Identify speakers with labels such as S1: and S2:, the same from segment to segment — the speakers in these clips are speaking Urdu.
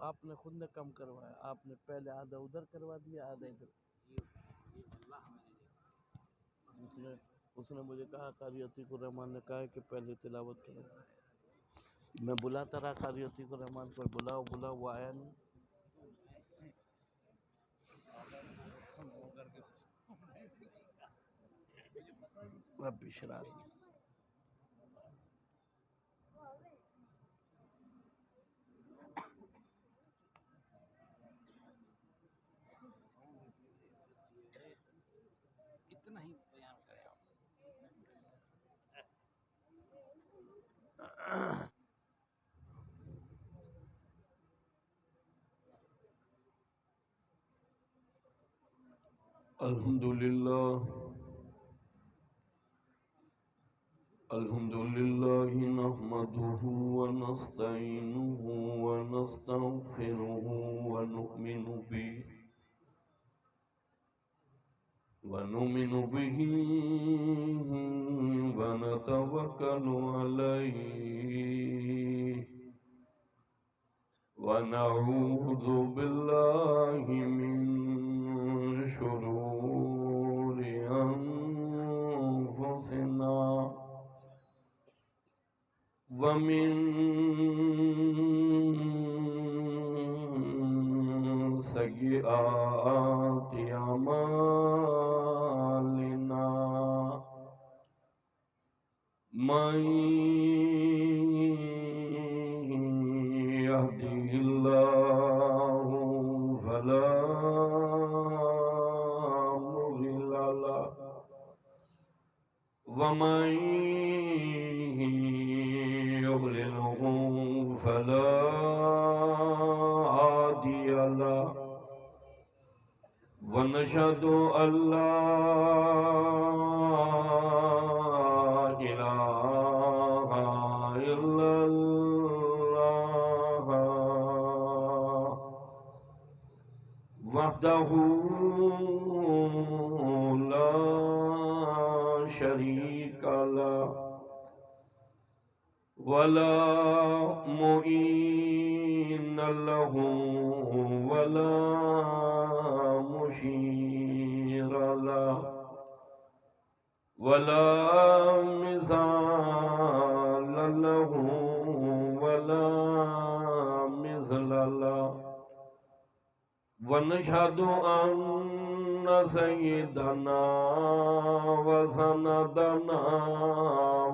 S1: آپ نے خود نے کم کروایا، آپ نے پہلے آدھا ادھر کروا دیا آدھا ادھر. اس نے مجھے کہا قاری عتیق الرحمان نے کہا ہے کہ پہلے تلاوت کرو. میں بلاتا رہا قاری عتیق الرحمان کو، بلاؤ بلاؤ، وہ آیا نہیں. رب اشرح لي.
S2: اتنا ہی بیان کرے آپ.
S1: الحمد لله نحمده ونستعينه ونستغفره ونؤمن به ونتوكل عليه ونعوذ بالله من شرور أنفسنا ومن سيئات أعمالنا من يهده الله فلا مضل له ومن يضلله فلا هادي له ونشهد أن لا إله إلا الله وحده لا شريك له ولا معين له ولا مشير له ولا مثال له ولا مثل له ونشهد أن سيدنا وسندنا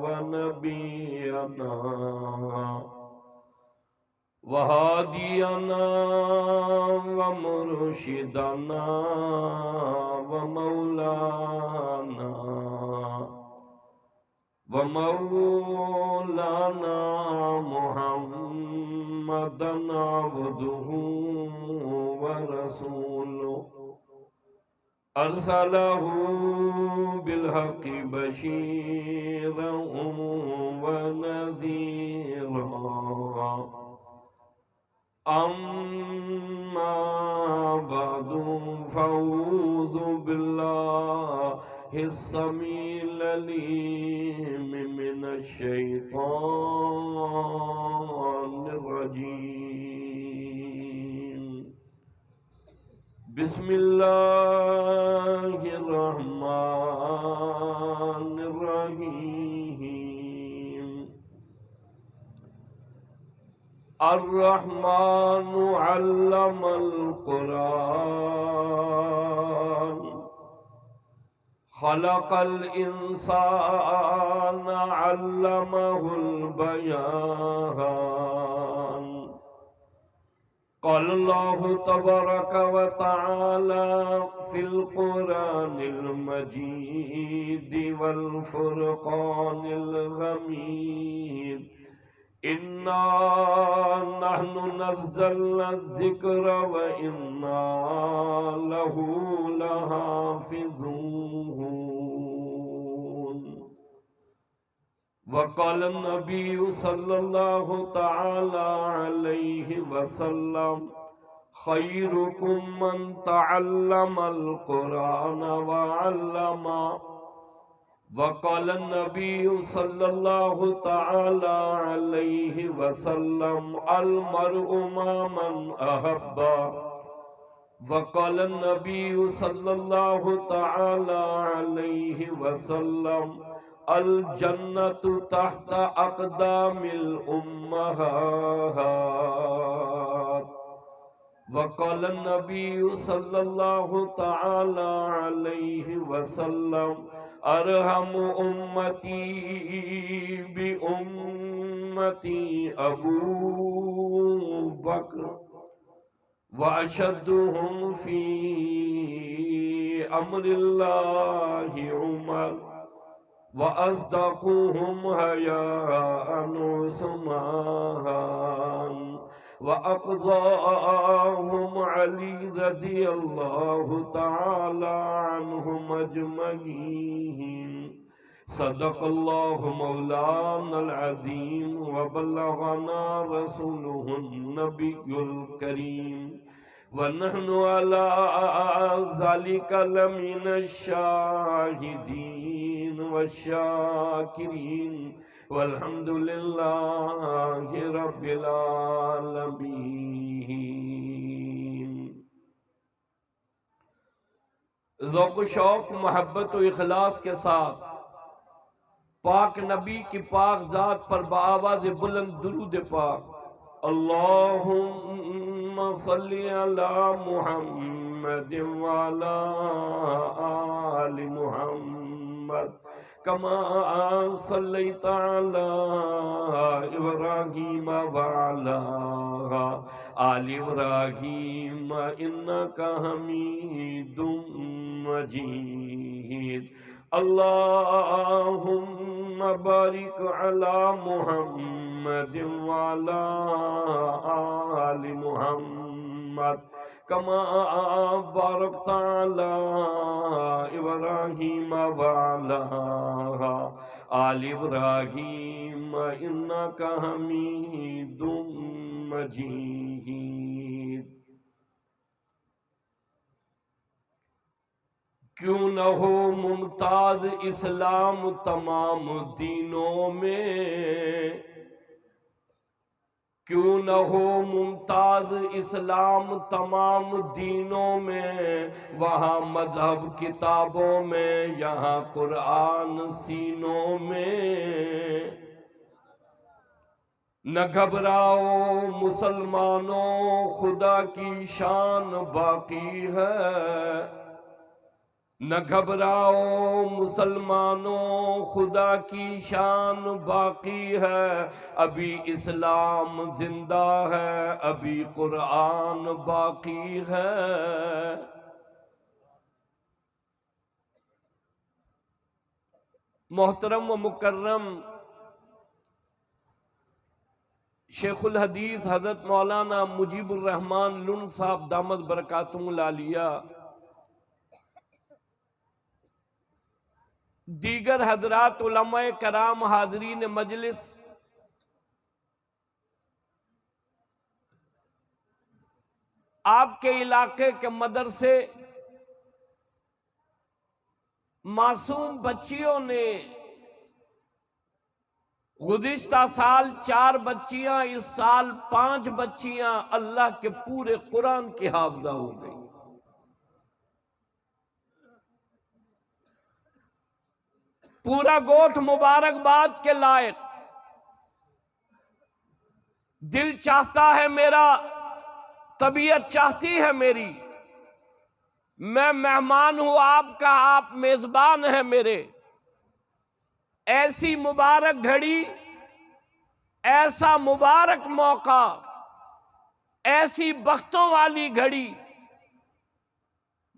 S1: ونبينا وهادينا ومرشدنا ومولانا محمدا عبده ورسوله أرسله بالحق بشيرا ونذيرا أما بعد فأعوذ بالله السميع العليم من الشيطان الرجيم. بسم الله الرحمن الرحيم. الرحمن علم القرآن خلق الإنسان علمه البيان. قال الله تبارك وتعالى في القرآن المجيد والفرقان الحميد: إنا نحن نزلنا الذكر وإنا له لحافظون. وقال النبي صلى الله تعالى عليه وسلم: خيركم من تعلم القرآن وعلمه. وقال النبي صلى الله تعالى عليه وسلم المرء مع من أحب. وقال النبي صلى الله تعالى عليه وسلم الجنة تحت أقدام الأمهات. وقال النبي صلى الله تعالى عليه وسلم ارحم امتی بامتی ابو بکر واشدهم فی امر اللہ عمر واصدقهم حیاء عثمان وأقضاهم علي رضي الله تعالى عنهم أجمعين. صدق الله مولانا العظيم وبلغنا رسوله النبي الكريم ونحن على ذلك لمن الشاهدين والشاكرين والحمد للہ رب العالمین. ذوق و شوق، محبت و اخلاص کے ساتھ پاک نبی کی پاک ذات پر بآواز بلند درود پاک. اللہم صلی علی محمد وعلی آل محمد كما صليت على إبراهيم وعلى آل إبراهيم إنك حميد مجيد. اللهم بارك على محمد وعلى آل محمد كما باركت على إبراهيم وعلى آل إبراهيم إنك حميد مجيد. کیوں نہ ہو ممتاز اسلام تمام دینوں میں، کیوں نہ ہو ممتاز اسلام تمام دینوں میں، وہاں مذہب کتابوں میں، یہاں قرآن سینوں میں. نہ گھبراؤ مسلمانوں، خدا کی شان باقی ہے. نہ گھبراؤ مسلمانوں، خدا کی شان باقی ہے. ابھی اسلام زندہ ہے، ابھی قرآن باقی ہے. محترم و مکرم شیخ الحدیث حضرت مولانا مجیب الرحمن لن صاحب دامت برکاتہم العالیہ، دیگر حضرات علماء کرام، حاضرین مجلس، آپ کے علاقے کے مدرسے معصوم بچیوں نے گزشتہ سال 4 بچیاں، اس سال 5 بچیاں اللہ کے پورے قرآن کی حافظہ ہو گئی. پورا گوٹھ مبارکباد کے لائق. دل چاہتا ہے میرا، طبیعت چاہتی ہے میری، میں مہمان ہوں آپ کا، آپ میزبان ہیں میرے. ایسی مبارک گھڑی، ایسا مبارک موقع، ایسی بختوں والی گھڑی،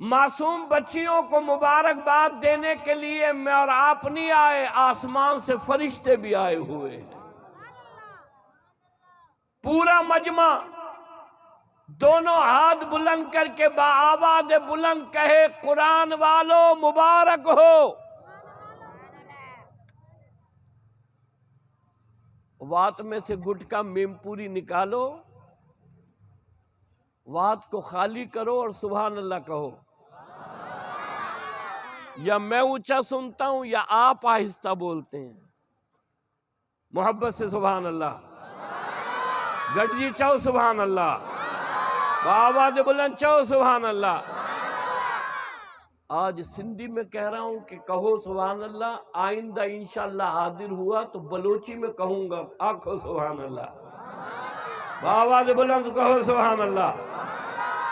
S1: معصوم بچیوں کو مبارکباد دینے کے لیے میں اور آپ نہیں آئے، آسمان سے فرشتے بھی آئے ہوئے ہیں. پورا مجمع دونوں ہاتھ بلند کر کے بآواز بلند کہے، قرآن والو مبارک ہو. وات میں سے گٹکا میم پوری نکالو، وات کو خالی کرو اور سبحان اللہ کہو. یا میں اونچا سنتا ہوں یا آپ آہستہ بولتے ہیں؟ محبت سے سبحان اللہ، گڈ جی چاہو سبحان اللہ، آواز بلند چاہو سبحان اللہ۔ آج سندھی میں کہہ رہا ہوں کہ کہو سبحان اللہ، آئندہ انشاءاللہ حاضر ہوا تو بلوچی میں کہوں گا آکھو سبحان اللہ، آواز بلند کہو سبحان اللہ،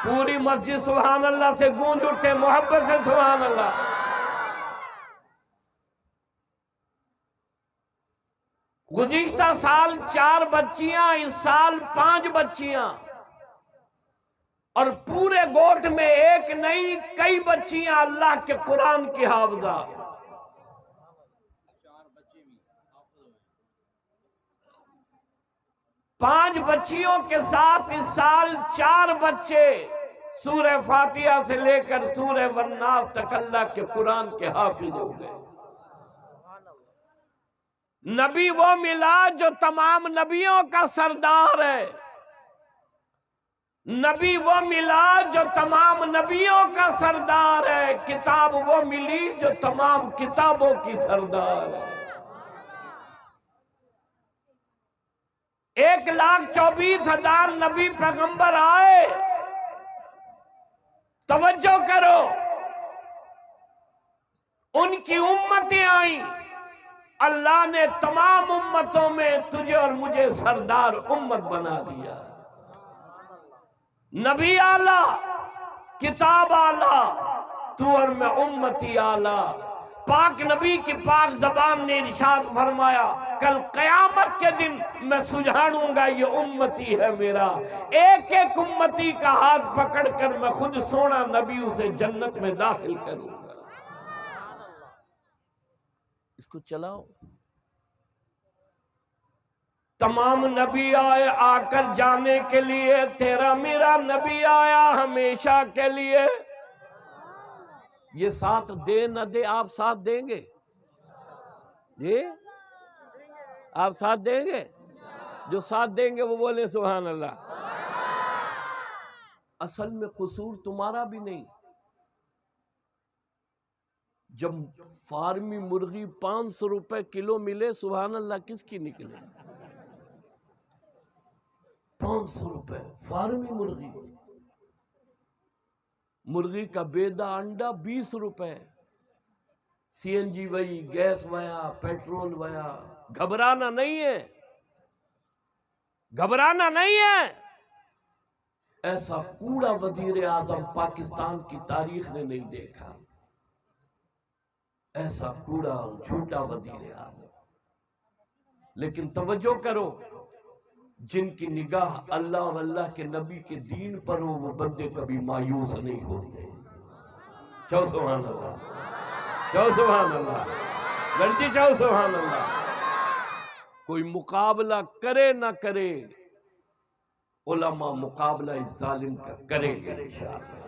S1: پوری مسجد سبحان اللہ سے گونج اٹھے، محبت سے سبحان اللہ۔ گزشتہ سال 4 بچیاں، اس سال 5 بچیاں، اور پورے گوٹھ میں ایک نہیں کئی بچیاں اللہ کے قرآن کی حافظہ۔ 5 بچیوں کے ساتھ اس سال 4 بچے سورہ فاتحہ سے لے کر سورہ والناس تک اللہ کے قرآن کے حافظ ہو گئے۔ نبی وہ ملا جو تمام نبیوں کا سردار ہے، نبی وہ ملا جو تمام نبیوں کا سردار ہے، کتاب وہ ملی جو تمام کتابوں کی سردار ہے۔ 1,24,000 نبی پیغمبر آئے، توجہ کرو، ان کی امتیں آئیں، اللہ نے تمام امتوں میں تجھے اور مجھے سردار امت بنا دیا۔ نبی اعلیٰ، کتاب اعلیٰ، تو اور میں امتی اعلیٰ۔ پاک نبی کی پاک زبان نے ارشاد فرمایا، کل قیامت کے دن میں سجھاڑوں گا یہ امتی ہے میرا، ایک ایک امتی کا ہاتھ پکڑ کر میں خود سونا نبی اسے جنت میں داخل کروں گا۔ اس کو چلاؤ۔ تمام نبی آئے آ کر جانے کے لیے، تیرا میرا نبی آیا ہمیشہ کے لیے۔ یہ ساتھ دے نہ دے، آپ ساتھ دیں گے؟ جی آپ ساتھ دیں گے؟ جو ساتھ دیں گے وہ بولیں سبحان اللہ۔ اصل میں قصور تمہارا بھی نہیں۔ جب فارمی مرغی 500 روپے کلو ملے، سبحان اللہ کس کی نکلے؟ 500 روپے فارمی مرغی، مرغی کا بیدہ انڈا 20 روپے، سی این جی وہی، گیس ویا، پیٹرول ویا۔ گھبرانا نہیں ہے، گھبرانا نہیں ہے۔ ایسا کوڑا وزیر اعظم پاکستان کی تاریخ نے نہیں دیکھا، ایسا کوڑا اور جھوٹا وزیر اعظم۔ لیکن توجہ کرو، جن کی نگاہ اللہ اور اللہ کے نبی کے دین پر ہو، وہ بندے کبھی مایوس نہیں ہوتے۔ چاہو سبحان اللہ، چاہو سبحان اللہ، لڑکی چاہو سبحان اللہ۔ کوئی مقابلہ کرے نہ کرے، علماء مقابلہ اس ظالم کا کریں گے انشاءاللہ۔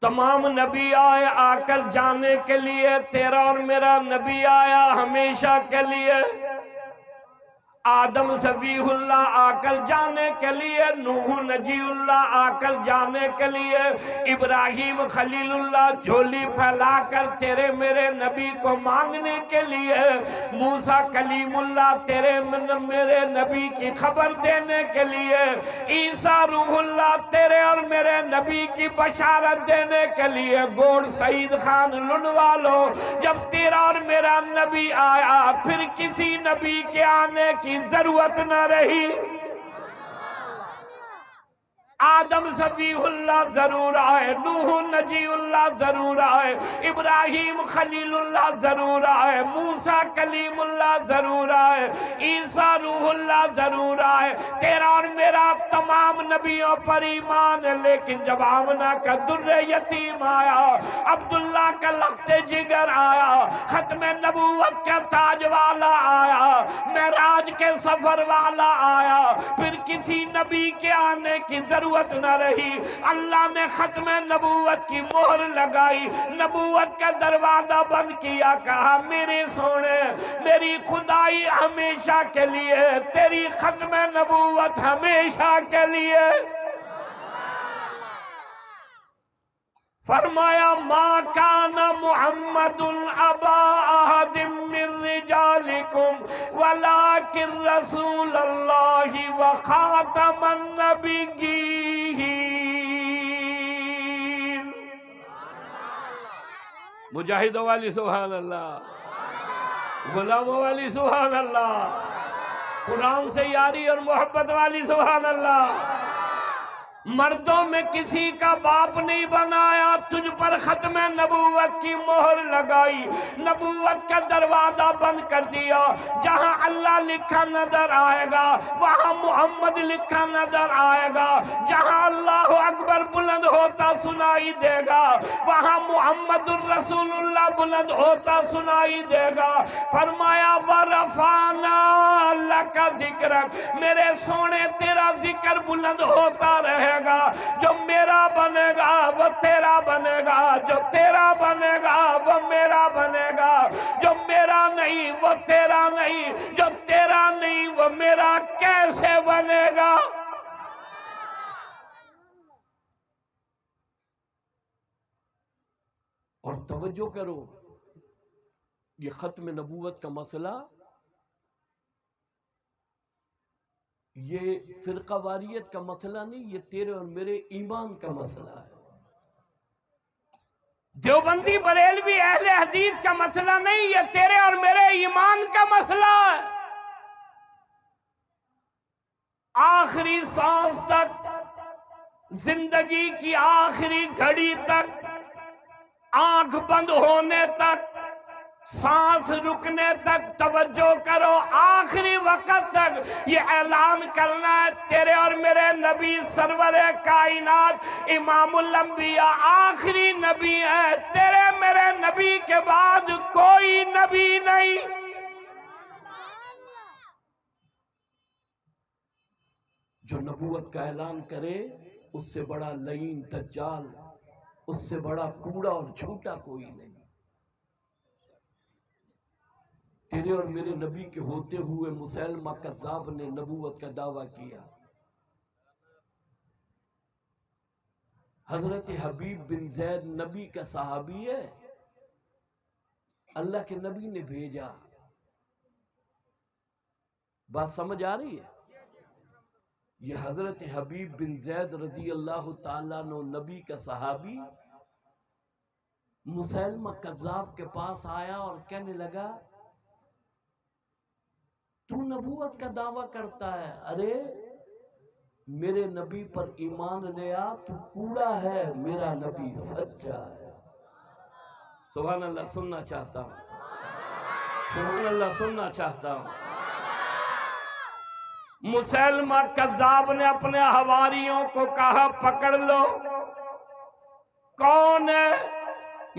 S1: تمام نبی آئے آ کر جانے کے لیے، تیرا اور میرا نبی آیا ہمیشہ کے لیے۔ آدم صفی اللہ آ کر جانے کے لیے، نوح نجی اللہ آ کر جانے کے لیے، ابراہیم خلیل اللہ جھولی پھیلا کر تیرے میرے نبی کو مانگنے کے لیے، موسیٰ کلیم اللہ تیرے میرے نبی کی خبر دینے کے لیے، عیسیٰ روح اللہ تیرے اور میرے نبی کی بشارت دینے کے لیے۔ گوڑ سعید خان لنوالو، جب تیرا اور میرا نبی آیا، پھر کسی نبی کے آنے کی ضرورت نہ رہی۔ آدم صفیح اللہ ضرور آئے، نوح نجی اللہ ضرور آئے، ابراہیم خلیل اللہ ضرور آئے، موسیٰ کلیم اللہ ضرور آئے، عیسیٰ روح اللہ ضرور آئے۔ تیرا اور میرا تمام نبیوں پر ایمان ہے، لیکن جب آمنہ کا در یتیم آیا، عبداللہ کا لخت جگر آیا، ختم نبوت کا تاج والا آیا، معراج کے سفر والا آیا، پھر کسی نبی کے آنے کی ضرورت نہ رہی۔ اللہ نے ختم نبوت کی مہر لگائی، نبوت کا دروازہ بند کیا، کہا میرے سونے میری خدائی ہمیشہ کے لیے، تیری ختم نبوت ہمیشہ کے لیے۔ فرمایا ما کان محمد ابا احد من رجالکم ولکن رسول اللہ وخاتم النبیین۔ مجاہدوں والی سبحان اللہ، غلاموں والی سبحان اللہ، قرآن سے یاری اور محبت والی سبحان اللہ۔ مردوں میں کسی کا باپ نہیں بنایا، تجھ پر ختم نبوت کی مہر لگائی، نبوت کا دروازہ بند کر دیا۔ جہاں اللہ لکھا نظر آئے گا وہاں محمد لکھا نظر آئے گا، جہاں اللہ اکبر بلند ہوتا سنائی دے گا وہاں محمد الرسول اللہ بلند ہوتا سنائی دے گا۔ فرمایا وَرَفَعْنَا لَكَ ذِكْرَكَ، میرے سونے تیرا ذکر بلند ہوتا رہے گا، جو میرا بنے گا وہ تیرا بنے گا، جو تیرا بنے گا وہ میرا بنے گا، جو میرا نہیں وہ تیرا نہیں، جو تیرا نہیں وہ میرا کیسے بنے گا؟ اور توجہ کرو، یہ ختم نبوت کا مسئلہ یہ فرقہ واریت کا مسئلہ نہیں، یہ تیرے اور میرے ایمان کا مسئلہ ہے۔ دیوبندی بریلوی اہل حدیث کا مسئلہ نہیں، یہ تیرے اور میرے ایمان کا مسئلہ ہے۔ آخری سانس تک، زندگی کی آخری گھڑی تک، آنکھ بند ہونے تک، سانس رکنے تک توجہ کرو، آخری وقت تک یہ اعلان کرنا ہے تیرے اور میرے نبی سرور کائنات امام الانبیاء آخری نبی ہے، تیرے میرے نبی کے بعد کوئی نبی نہیں۔ جو نبوت کا اعلان کرے اس سے بڑا لعین دجال، اس سے بڑا کوڑا اور جھوٹا کوئی نہیں۔ تیرے اور میرے نبی کے ہوتے ہوئے مسیلمہ کذاب نے نبوت کا دعویٰ کیا۔ حضرت حبیب بن زید نبی کا صحابی ہے، اللہ کے نبی نے بھیجا۔ بات سمجھ آ رہی ہے؟ یہ حضرت حبیب بن زید رضی اللہ تعالیٰ عنہ نبی کا صحابی مسیلمہ کذاب کے پاس آیا اور کہنے لگا تو نبوت کا دعویٰ کرتا ہے، ارے میرے نبی پر ایمان لیا، تو کوڑا ہے، میرا نبی سچا ہے۔ سبحان اللہ سننا چاہتا ہوں، سبحان اللہ سننا چاہتا ہوں۔ مسیلمہ کذاب نے اپنے حواریوں کو کہا پکڑ لو، کون ہے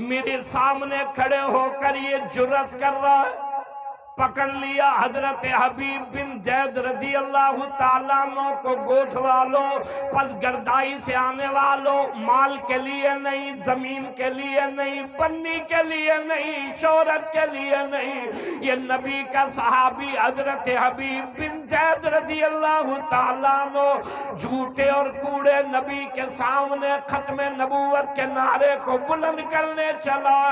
S1: میرے سامنے کھڑے ہو کر یہ جرات کر رہا ہے؟ پکڑ لیا۔ حضرت حبیب بن زید رضی اللہ تعالیٰ عنہ کو گوٹھوا لو، پس گردائی سے آنے والوں، مال کے لیے نہیں، زمین کے لیے نہیں، پنی کے لیے نہیں، شہرت کے لیے نہیں، یہ نبی کا صحابی حضرت حبیب بن زید رضی اللہ تعالیٰ عنہ جھوٹے اور کوڑے نبی کے سامنے ختم نبوت کے نعرے کو بلند کرنے چلا،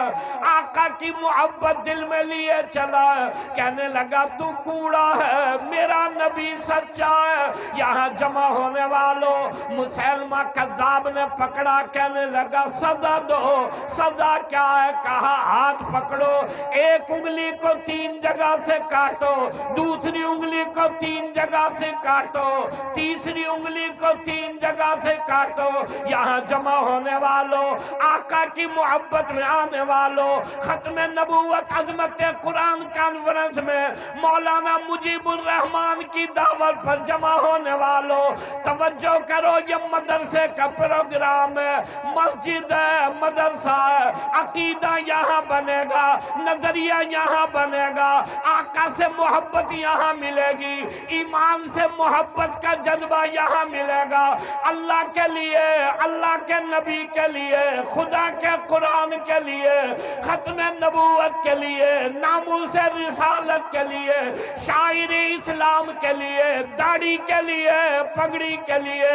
S1: آقا کی محبت دل میں لیے چلا، کہنے لگا تو کوڑا ہے، میرا نبی سچا ہے۔ یہاں جمع ہونے والوں مسیلمہ کذاب نے پکڑا، کہنے لگا سزا دو۔ سزا کیا ہے؟ کہا ہاتھ پکڑو، ایک انگلی کو 3 جگہ سے کاٹو، دوسری انگلی کو 3 جگہ سے کاٹو، تیسری انگلی کو 3 جگہ سے کاٹو۔ یہاں جمع ہونے والوں، آقا کی محبت میں آنے والوں، ختم نبوت عظمت قرآن کانفرنس میں مولانا مجیب الرحمان کی دعوت پر جمع ہونے والوں، توجہ کرو، یہ مدرسے کا پروگرام ہے، مسجد ہے، مدرسہ ہے، عقیدہ یہاں بنے گا، نظریہ یہاں بنے گا، آقا سے محبت یہاں ملے گی، ایمان سے محبت کا جذبہ یہاں ملے گا، اللہ کے لیے، اللہ کے نبی کے لیے، خدا کے قرآن کے لیے، ختم نبوت کے لیے، ناموس رسالت کے لیے، شاعر اسلام کے لیے، داڑھی کے لیے، پگڑی کے لیے،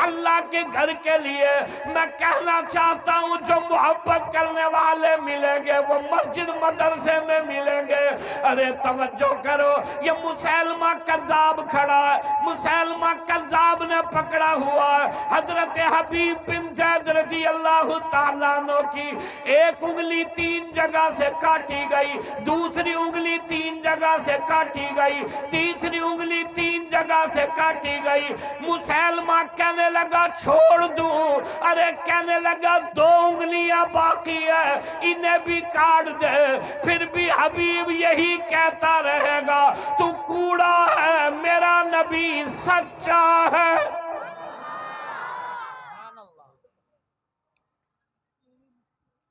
S1: اللہ کے گھر کے لیے میں کہنا چاہتا ہوں جو محبت کرنے والے ملیں گے وہ مسجد مدرسے میں ملیں گے. ارے توجہ کرو، یہ مسیلمہ کذاب کھڑا ہے، مسیلمہ کذاب نے پکڑا ہوا ہے حضرت حبیب بن زید رضی اللہ تعالیٰ عنہ کی ایک انگلی 3 جگہ سے کاٹی گئی، دوسری انگلی 3 جگہ سے کاٹی گئی، تیسری انگلی 3 جگہ سے کاٹی گئی. مسیلمہ کہنے لگا چھوڑ دوں، ارے کہنے لگا 2 انگلیاں باقی ہے انہیں بھی کاٹ دے. پھر بھی حبیب یہی کہتا رہے گا تو کوڑا ہے، میرا نبی سچا ہے.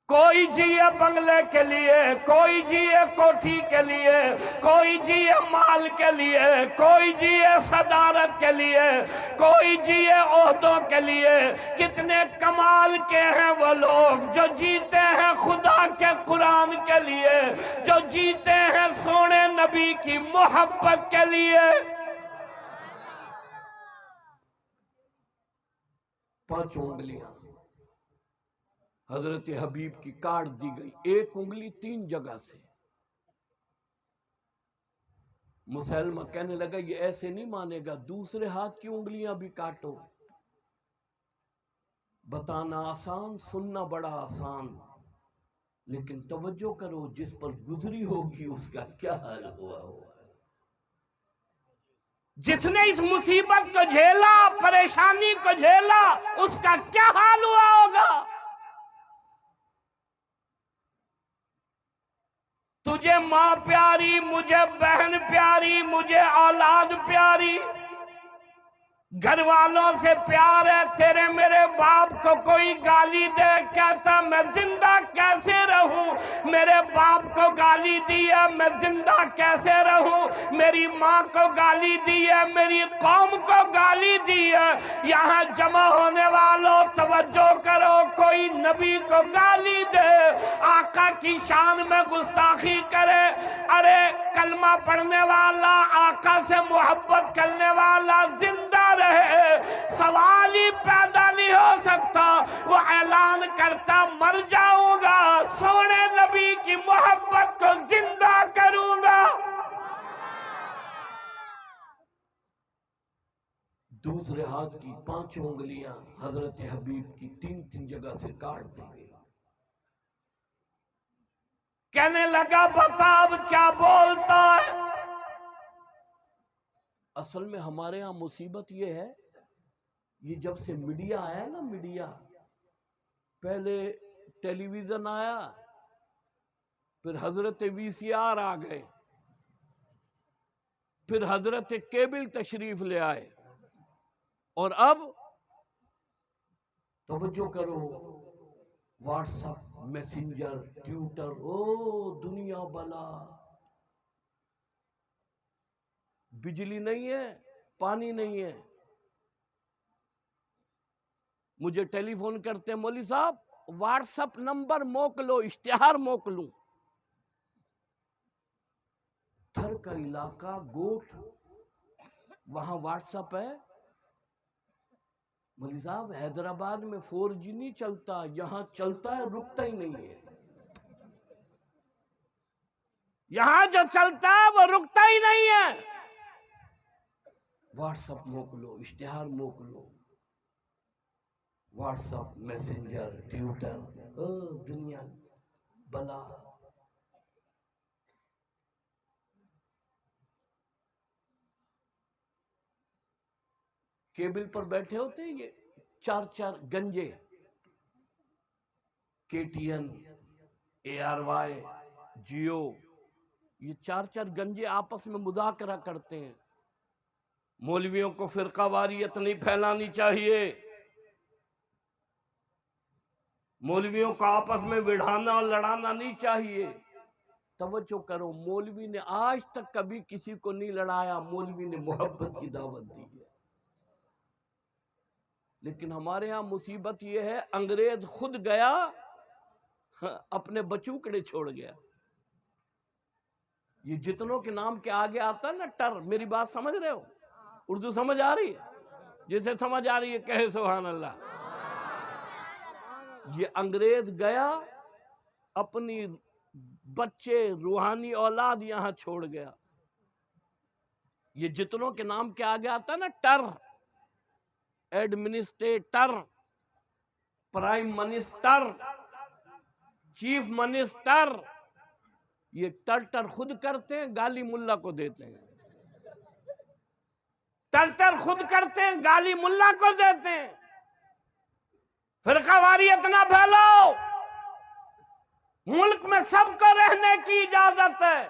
S1: کوئی جیے بنگلے کے لیے، کوئی جیے کوٹھی کے لیے، کوئی جیے مال کے لیے، کوئی جیے صدارت کے لیے، کوئی جیے عہدوں کے لیے. کتنے کمال کے ہیں وہ لوگ جو جیتے ہیں خدا کے قرآن کے لیے، جو جیتے ہیں سونے نبی کی محبت کے لیے. 5 انگلیاں حضرت حبیب کی کاٹ دی گئی، ایک انگلی 3 جگہ سے. مسیلمہ کہنے لگا یہ ایسے نہیں مانے گا، دوسرے ہاتھ کی انگلیاں بھی کاٹو. بتانا آسان، سننا بڑا آسان، لیکن توجہ کرو جس پر گزری ہوگی اس کا کیا حال ہوا ہوا ہے. جس نے اس مصیبت کو جھیلا، پریشانی کو جھیلا، اس کا کیا حال ہوا ہوگا. تجھے ماں پیاری، مجھے بہن پیاری، مجھے اولاد پیاری، گھر والوں سے پیار ہے. تیرے میرے باپ کو کوئی گالی دے، کہتا میں زندہ کیسے رہوں. میرے باپ کو گالی دی ہے، میں زندہ کیسے رہوں. میری ماں کو گالی دی ہے، میری قوم کو گالی دی ہے. یہاں جمع ہونے والوں توجہ کرو، کوئی نبی کو گالی دے، آقا کی شان میں گستاخی کرے، ارے کلمہ پڑھنے والا، آقا سے محبت کرنے والا زندہ رہے، سوال ہی پیدا نہیں ہو سکتا. وہ اعلان کرتا مر جاؤں گا، سونے نبی کی محبت کو زندہ کروں گا. دوسرے ہاتھ کی 5 انگلیاں حضرت حبیب کی 3 جگہ سے کاٹ دی گئی. کہنے لگا بتا اب کیا بولتا ہے. اصل میں ہمارے ہاں مصیبت یہ ہے، یہ جب سے میڈیا آیا نا، میڈیا پہلے ٹیلی ویژن آیا، پھر حضرت VCR آ گئے، پھر حضرت کیبل تشریف لے آئے، اور اب توجہ کرو واٹس ایپ، میسنجر، ٹویٹر، او دنیا بلا. بجلی نہیں ہے، پانی نہیں ہے. مجھے ٹیلی فون کرتے ہیں مولوی صاحب واٹس ایپ نمبر موکلو، اشتہار موکلوں. تھر کا علاقہ گوٹھ، وہاں واٹس ایپ ہے. مولوی صاحب حیدرآباد میں 4G نہیں چلتا، یہاں چلتا ہے، رکتا ہی نہیں ہے. یہاں جو چلتا ہے وہ رکتا ہی نہیں ہے. واٹس ایپ موکلو، اشتہار موکلو، واٹس ایپ، میسنجر، ٹویٹر، دنیا بلا. کیبل پر بیٹھے ہوتے ہیں یہ 4 گنجے، KTN، ARY، جیو، یہ 4 گنجے آپس میں مذاکرہ کرتے ہیں. مولویوں کو فرقہ واریت نہیں پھیلانی چاہیے، مولویوں کو آپس میں وڑھانا اور لڑانا نہیں چاہیے. توجہ کرو، مولوی نے آج تک کبھی کسی کو نہیں لڑایا، مولوی نے محبت کی دعوت دی ہے. لیکن ہمارے ہاں مصیبت یہ ہے، انگریز خود گیا، اپنے بچوکڑے چھوڑ گیا. یہ جتنوں کے نام کے آگے آتا ہے نا ٹر، میری بات سمجھ رہے ہو؟ اردو سمجھ آ رہی ہے؟ جسے سمجھ آ رہی ہے کہے سبحان اللہ. یہ انگریز گیا اپنی بچے روحانی اولاد یہاں چھوڑ گیا. یہ جتنوں کے نام کیا آگے آتا ہے نا ٹر، administrator, prime minister, chief minister, یہ ٹر خود کرتے ہیں، گالی ملا کو دیتے ہیں. ٹر خود کرتے ہیں، گالی ملا کو دیتے ہیں. فرقہ واریت نہ پھیلاؤ، ملک میں سب کو رہنے کی اجازت ہے.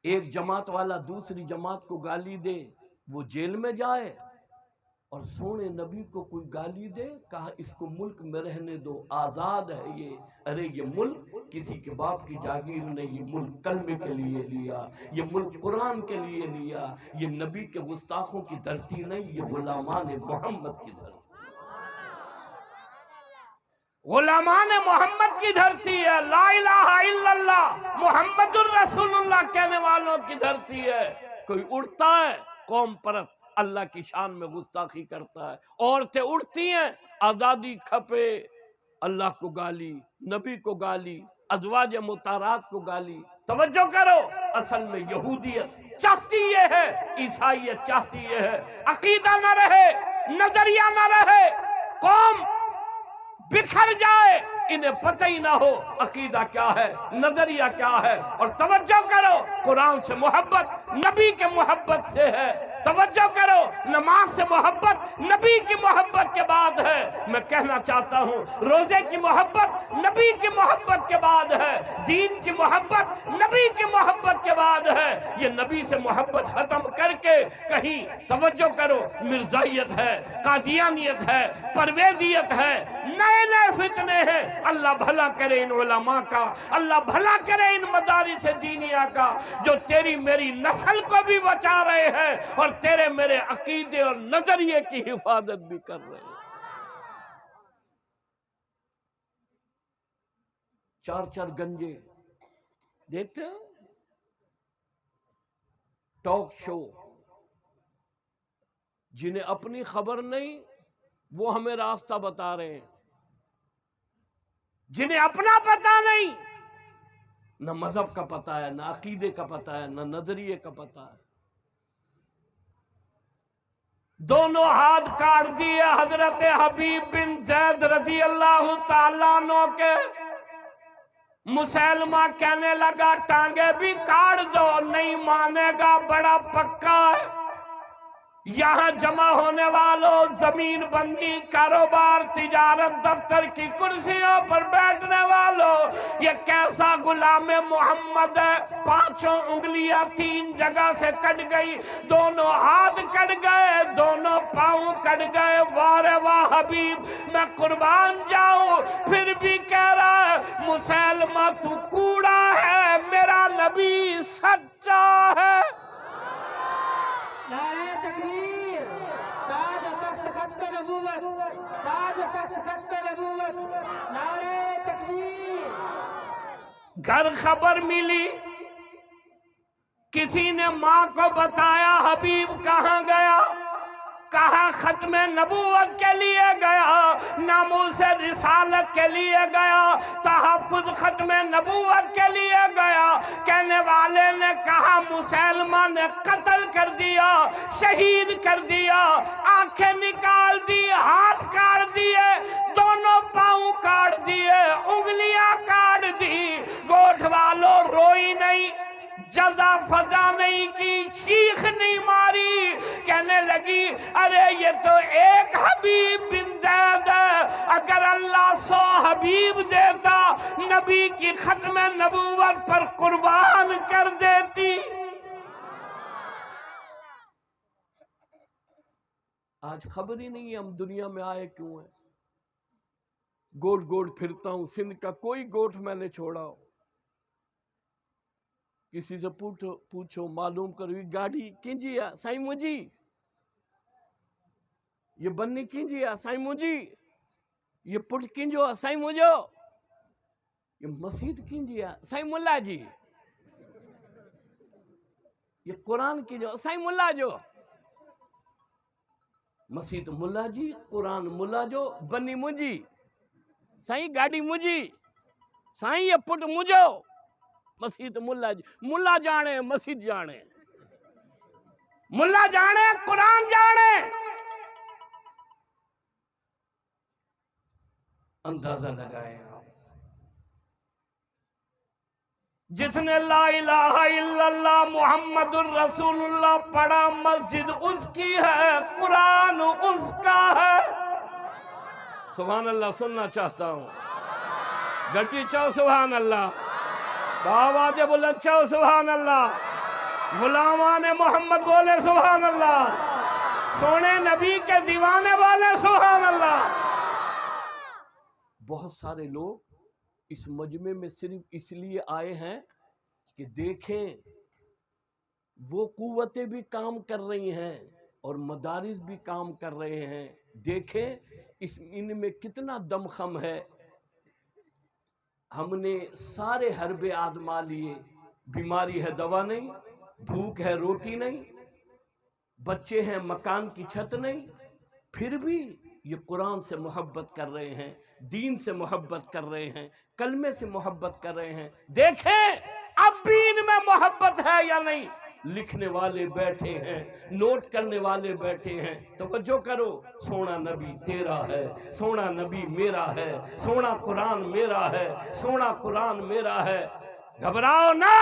S1: ایک جماعت والا دوسری جماعت کو گالی دے وہ جیل میں جائے، اور سونے نبی کو کوئی گالی دے کہا اس کو ملک میں رہنے دو، آزاد ہے یہ. ارے یہ ملک کسی کے باپ کی جاگیر نہیں، یہ ملک کلمے کے لیے لیا، یہ ملک قرآن کے لیے لیا. یہ نبی کے گستاخوں کی دھرتی نہیں، یہ غلامان محمد کی دھرتی، غلامان محمد کی دھرتی ہے. لا الہ الا اللہ محمد الرسول اللہ کہنے والوں کی دھرتی ہے. کوئی اڑتا ہے قوم پرست، اللہ کی شان میں گستاخی کرتا ہے. عورتیں اڑتی ہیں آزادی کھپے، اللہ کو گالی، نبی کو گالی، ازواج مطہرات کو گالی. توجہ کرو، اصل میں یہودیت چاہتی یہ ہے، عیسائیت چاہتی یہ ہے عقیدہ نہ رہے، نظریہ نہ رہے، قوم بکھر جائے، انہیں پتہ ہی نہ ہو عقیدہ کیا ہے، نظریہ کیا ہے. اور توجہ کرو، قرآن سے محبت نبی کے محبت سے ہے. توجہ کرو، نماز سے محبت نبی کی محبت کے بعد ہے. میں کہنا چاہتا ہوں روزے کی محبت نبی کی محبت کے بعد ہے، دین کی محبت نبی کی محبت کے بعد ہے. یہ نبی سے محبت ختم کر کے کہیں توجہ کرو مرزائیت ہے، قادیانیت ہے، پرویزیت ہے، نئے نئے فتنے ہیں. اللہ بھلا کرے ان علماء کا، اللہ بھلا کرے ان مدارس دینیہ کا جو تیری میری نسل کو بھی بچا رہے ہیں اور تیرے میرے عقیدے اور نظریے کی حفاظت بھی کر رہے ہیں. 4 گنجے دیکھتے ہیں ٹاک شو، جنہیں اپنی خبر نہیں وہ ہمیں راستہ بتا رہے ہیں. جنہیں اپنا پتہ نہیں، نہ مذہب کا پتہ ہے، نہ عقیدے کا پتہ ہے، نہ نظریے کا پتہ ہے. دونوں ہاتھ کاٹ دیے حضرت حبیب بن زید رضی اللہ تعالیٰ عنہ کے. مسلمہ کہنے لگا ٹانگیں بھی کاٹ دو، نہیں مانے گا، بڑا پکا ہے. یہاں جمع ہونے والوں، زمین بندی، کاروبار، تجارت، دفتر کی کرسیوں پر بیٹھنے والوں، یہ کیسا غلام محمد ہے. 5 انگلیاں 3 جگہ سے کٹ گئی، دونوں ہاتھ کٹ گئے، دونوں پاؤں کٹ گئے. واہ واہ حبیب، میں قربان جاؤں پھر بھی کہہ رہا ہے مسلمہ تو کوڑا ہے، میرا نبی سچا ہے.
S3: نعرہ تکبیر، تاج تخت ختم نبوت، تاج تخت ختم نبوت، نعرہ تکبیر.
S1: گھر خبر ملی، کسی نے ماں کو بتایا حبیب کہاں گیا، کہا ختم نبوت کے لیے گیا، ناموس رسالت کے لیے گیا، تحفظ ختم نبوت کے لیے گیا. کہنے والے نے کہا مسلمہ نے قتل کر دیا، شہید کر دیا، آنکھیں نکال دی، ہاتھ کاٹ دیے، دونوں پاؤں کاٹ دیے، انگلیاں کاٹ دی. گوٹھ والوں روئی نہیں، جزا فضا نہیں کی، چیخ نہیں ماری، کہنے لگی ارے یہ تو ایک حبیب بن زید ہے. اگر اللہ 100 حبیب دیتا نبی کی ختم نبوت پر قربان کر دیتی. آج خبر ہی نہیں ہے ہم دنیا میں آئے کیوں ہیں. گوٹ گوٹ پھرتا ہوں، سندھ کا کوئی گوٹ میں نے چھوڑا ہو. کسی سے پوچھو معلوم کرو یہ گاڑی کنجی ہے سائیں مجھے، یہ بنی کنجی ہے سائیں مجھے، یہ پٹ کنجو ہے سائیں مجھو، یہ مسجد کنجی ہے سائیں ملا جی، یہ قرآن کنجو سائیں ملا جو. مسجد ملا جی، قرآن ملا جو، بنی مجھے. سائیں گاڑی مجھی سائیں یہ پٹ مجھو مسیح ملا جانے مسجد جانے ملا جانے قرآن جانے اندازہ لگائیں آپ جس نے لا الہ الا اللہ محمد الرسول اللہ پڑھا مسجد اس کی ہے قرآن اس کا ہے سبحان اللہ سننا چاہتا ہوں گھٹی چاہو سبحان اللہ آواز بلند چاہو سبحان اللہ غلامان محمد بولے سبحان اللہ سونے نبی کے دیوانے والے سبحان اللہ بہت سارے لوگ اس مجمع میں صرف اس لیے آئے ہیں کہ دیکھیں وہ قوتیں بھی کام کر رہی ہیں اور مدارس بھی کام کر رہے ہیں دیکھیں ان میں کتنا دمخم ہے ہم نے سارے حربے آزما لیے بیماری ہے دوا نہیں بھوک ہے روٹی نہیں بچے ہیں مکان کی چھت نہیں پھر بھی یہ قرآن سے محبت کر رہے ہیں دین سے محبت کر رہے ہیں کلمے سے محبت کر رہے ہیں دیکھیں اب بھی ان میں محبت ہے یا نہیں لکھنے والے بیٹھے ہیں نوٹ کرنے والے بیٹھے ہیں توجہ کرو سونا نبی تیرا ہے سونا نبی میرا ہے سونا قرآن میرا ہے سونا قرآن میرا ہے گھبراؤ نہ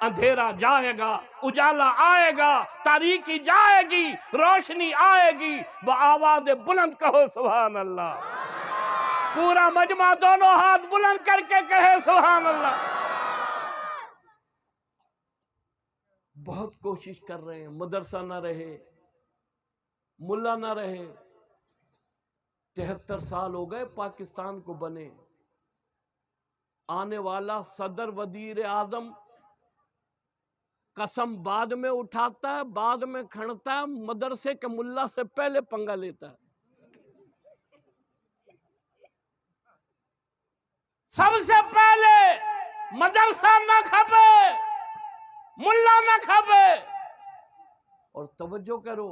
S1: اندھیرا جائے گا اجالا آئے گا تاریکی جائے گی روشنی آئے گی بآواز بلند کہو سبحان اللہ پورا مجمع دونوں ہاتھ بلند کر کے کہے سبحان اللہ بہت کوشش کر رہے ہیں مدرسہ نہ رہے ملا نہ رہے 73 سال ہو گئے پاکستان کو بنے آنے والا صدر وزیر اعظم قسم بعد میں اٹھاتا ہے بعد میں کھڑتا ہے مدرسے کے ملا سے پہلے پنگا لیتا ہے سب سے پہلے مدرسہ نہ کھپے ملا نہ کھپے اور توجہ کرو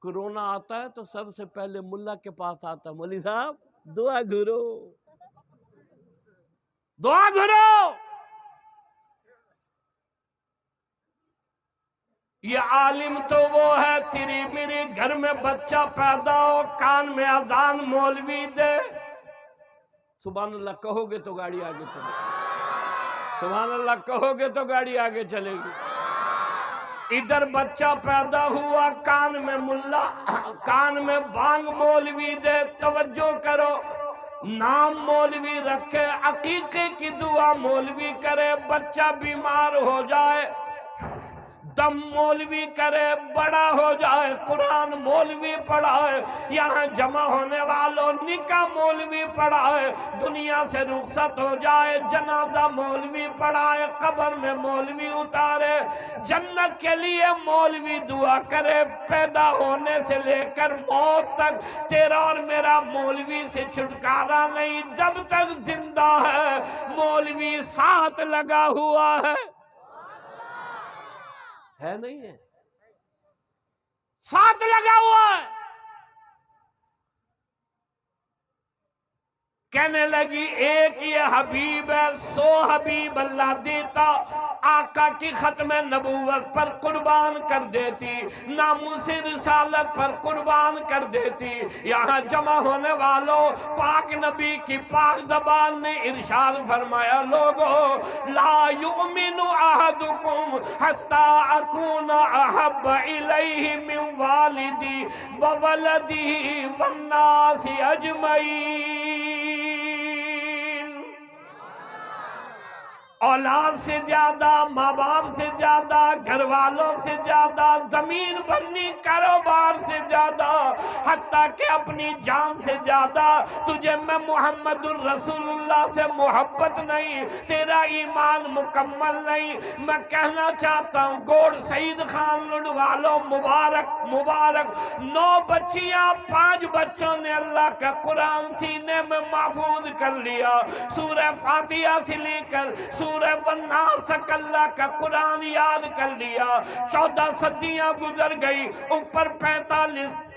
S1: کرونا آتا ہے تو سب سے پہلے ملا کے پاس آتا ہے مولوی صاحب دعا گھرو دعا گھرو یہ عالم تو وہ ہے تیری میری گھر میں بچہ پیدا ہو کان میں اذان مولوی دے سبحان اللہ کہو گے تو گاڑی آگے چلے گی سبحان اللہ کہو گے تو گاڑی آگے چلے گی ادھر بچہ پیدا ہوا کان میں ملا کان میں بانگ مولوی دے توجہ کرو نام مولوی رکھے عقیقے کی دعا مولوی کرے بچہ بیمار ہو جائے دم مولوی کرے بڑا ہو جائے قرآن مولوی پڑھائے یہاں جمع ہونے والوں نکاح مولوی پڑھائے دنیا سے رخصت ہو جائے جنازہ مولوی پڑھائے قبر میں مولوی اتارے جنت کے لیے مولوی دعا کرے پیدا ہونے سے لے کر موت تک تیرا اور میرا مولوی سے چھٹکارا نہیں جب تک زندہ ہے مولوی ساتھ لگا ہوا ہے نہیں ہے ساتھ لگا ہوا ہے کہنے لگی ایک یہ حبیب ہے 100 حبیب اللہ دیتا آقا کی ختم نبوت پر قربان کر دیتی ناموس رسالت پر قربان کر دیتی یہاں جمع ہونے والوں پاک نبی کی پاک زبان نے ارشاد فرمایا لوگو لا یؤمن احدکم حتی اکون احب الیہ من والدی وولدی والناس اجمعین اولاد سے زیادہ ماں باپ سے زیادہ گھر والوں سے زیادہ زمین بنی کاروبار سے زیادہ حتیٰ کہ اپنی جان سے زیادہ تجھے میں محمد الرسول اللہ سے محبت نہیں تیرا ایمان مکمل نہیں میں کہنا چاہتا ہوں گوڑ سعید خان لڑوالو مبارک مبارک 9 بچیاں 5 بچوں نے اللہ کا قرآن سینے میں محفوظ کر لیا سورہ فاتحہ سے لے کر سورہ والناس تک اللہ کا قرآن یاد کر لیا 14 صدیاں گزر گئی اوپر 45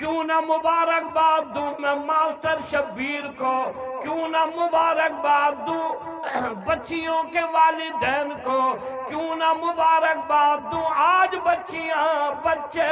S1: کیوں نہ مبارکباد دوں میں ماسٹر شبیر کو، کیوں نہ مبارکباد دوں بچیوں کے والدین کو، کیوں نہ مبارکباد دوں آج بچیاں بچے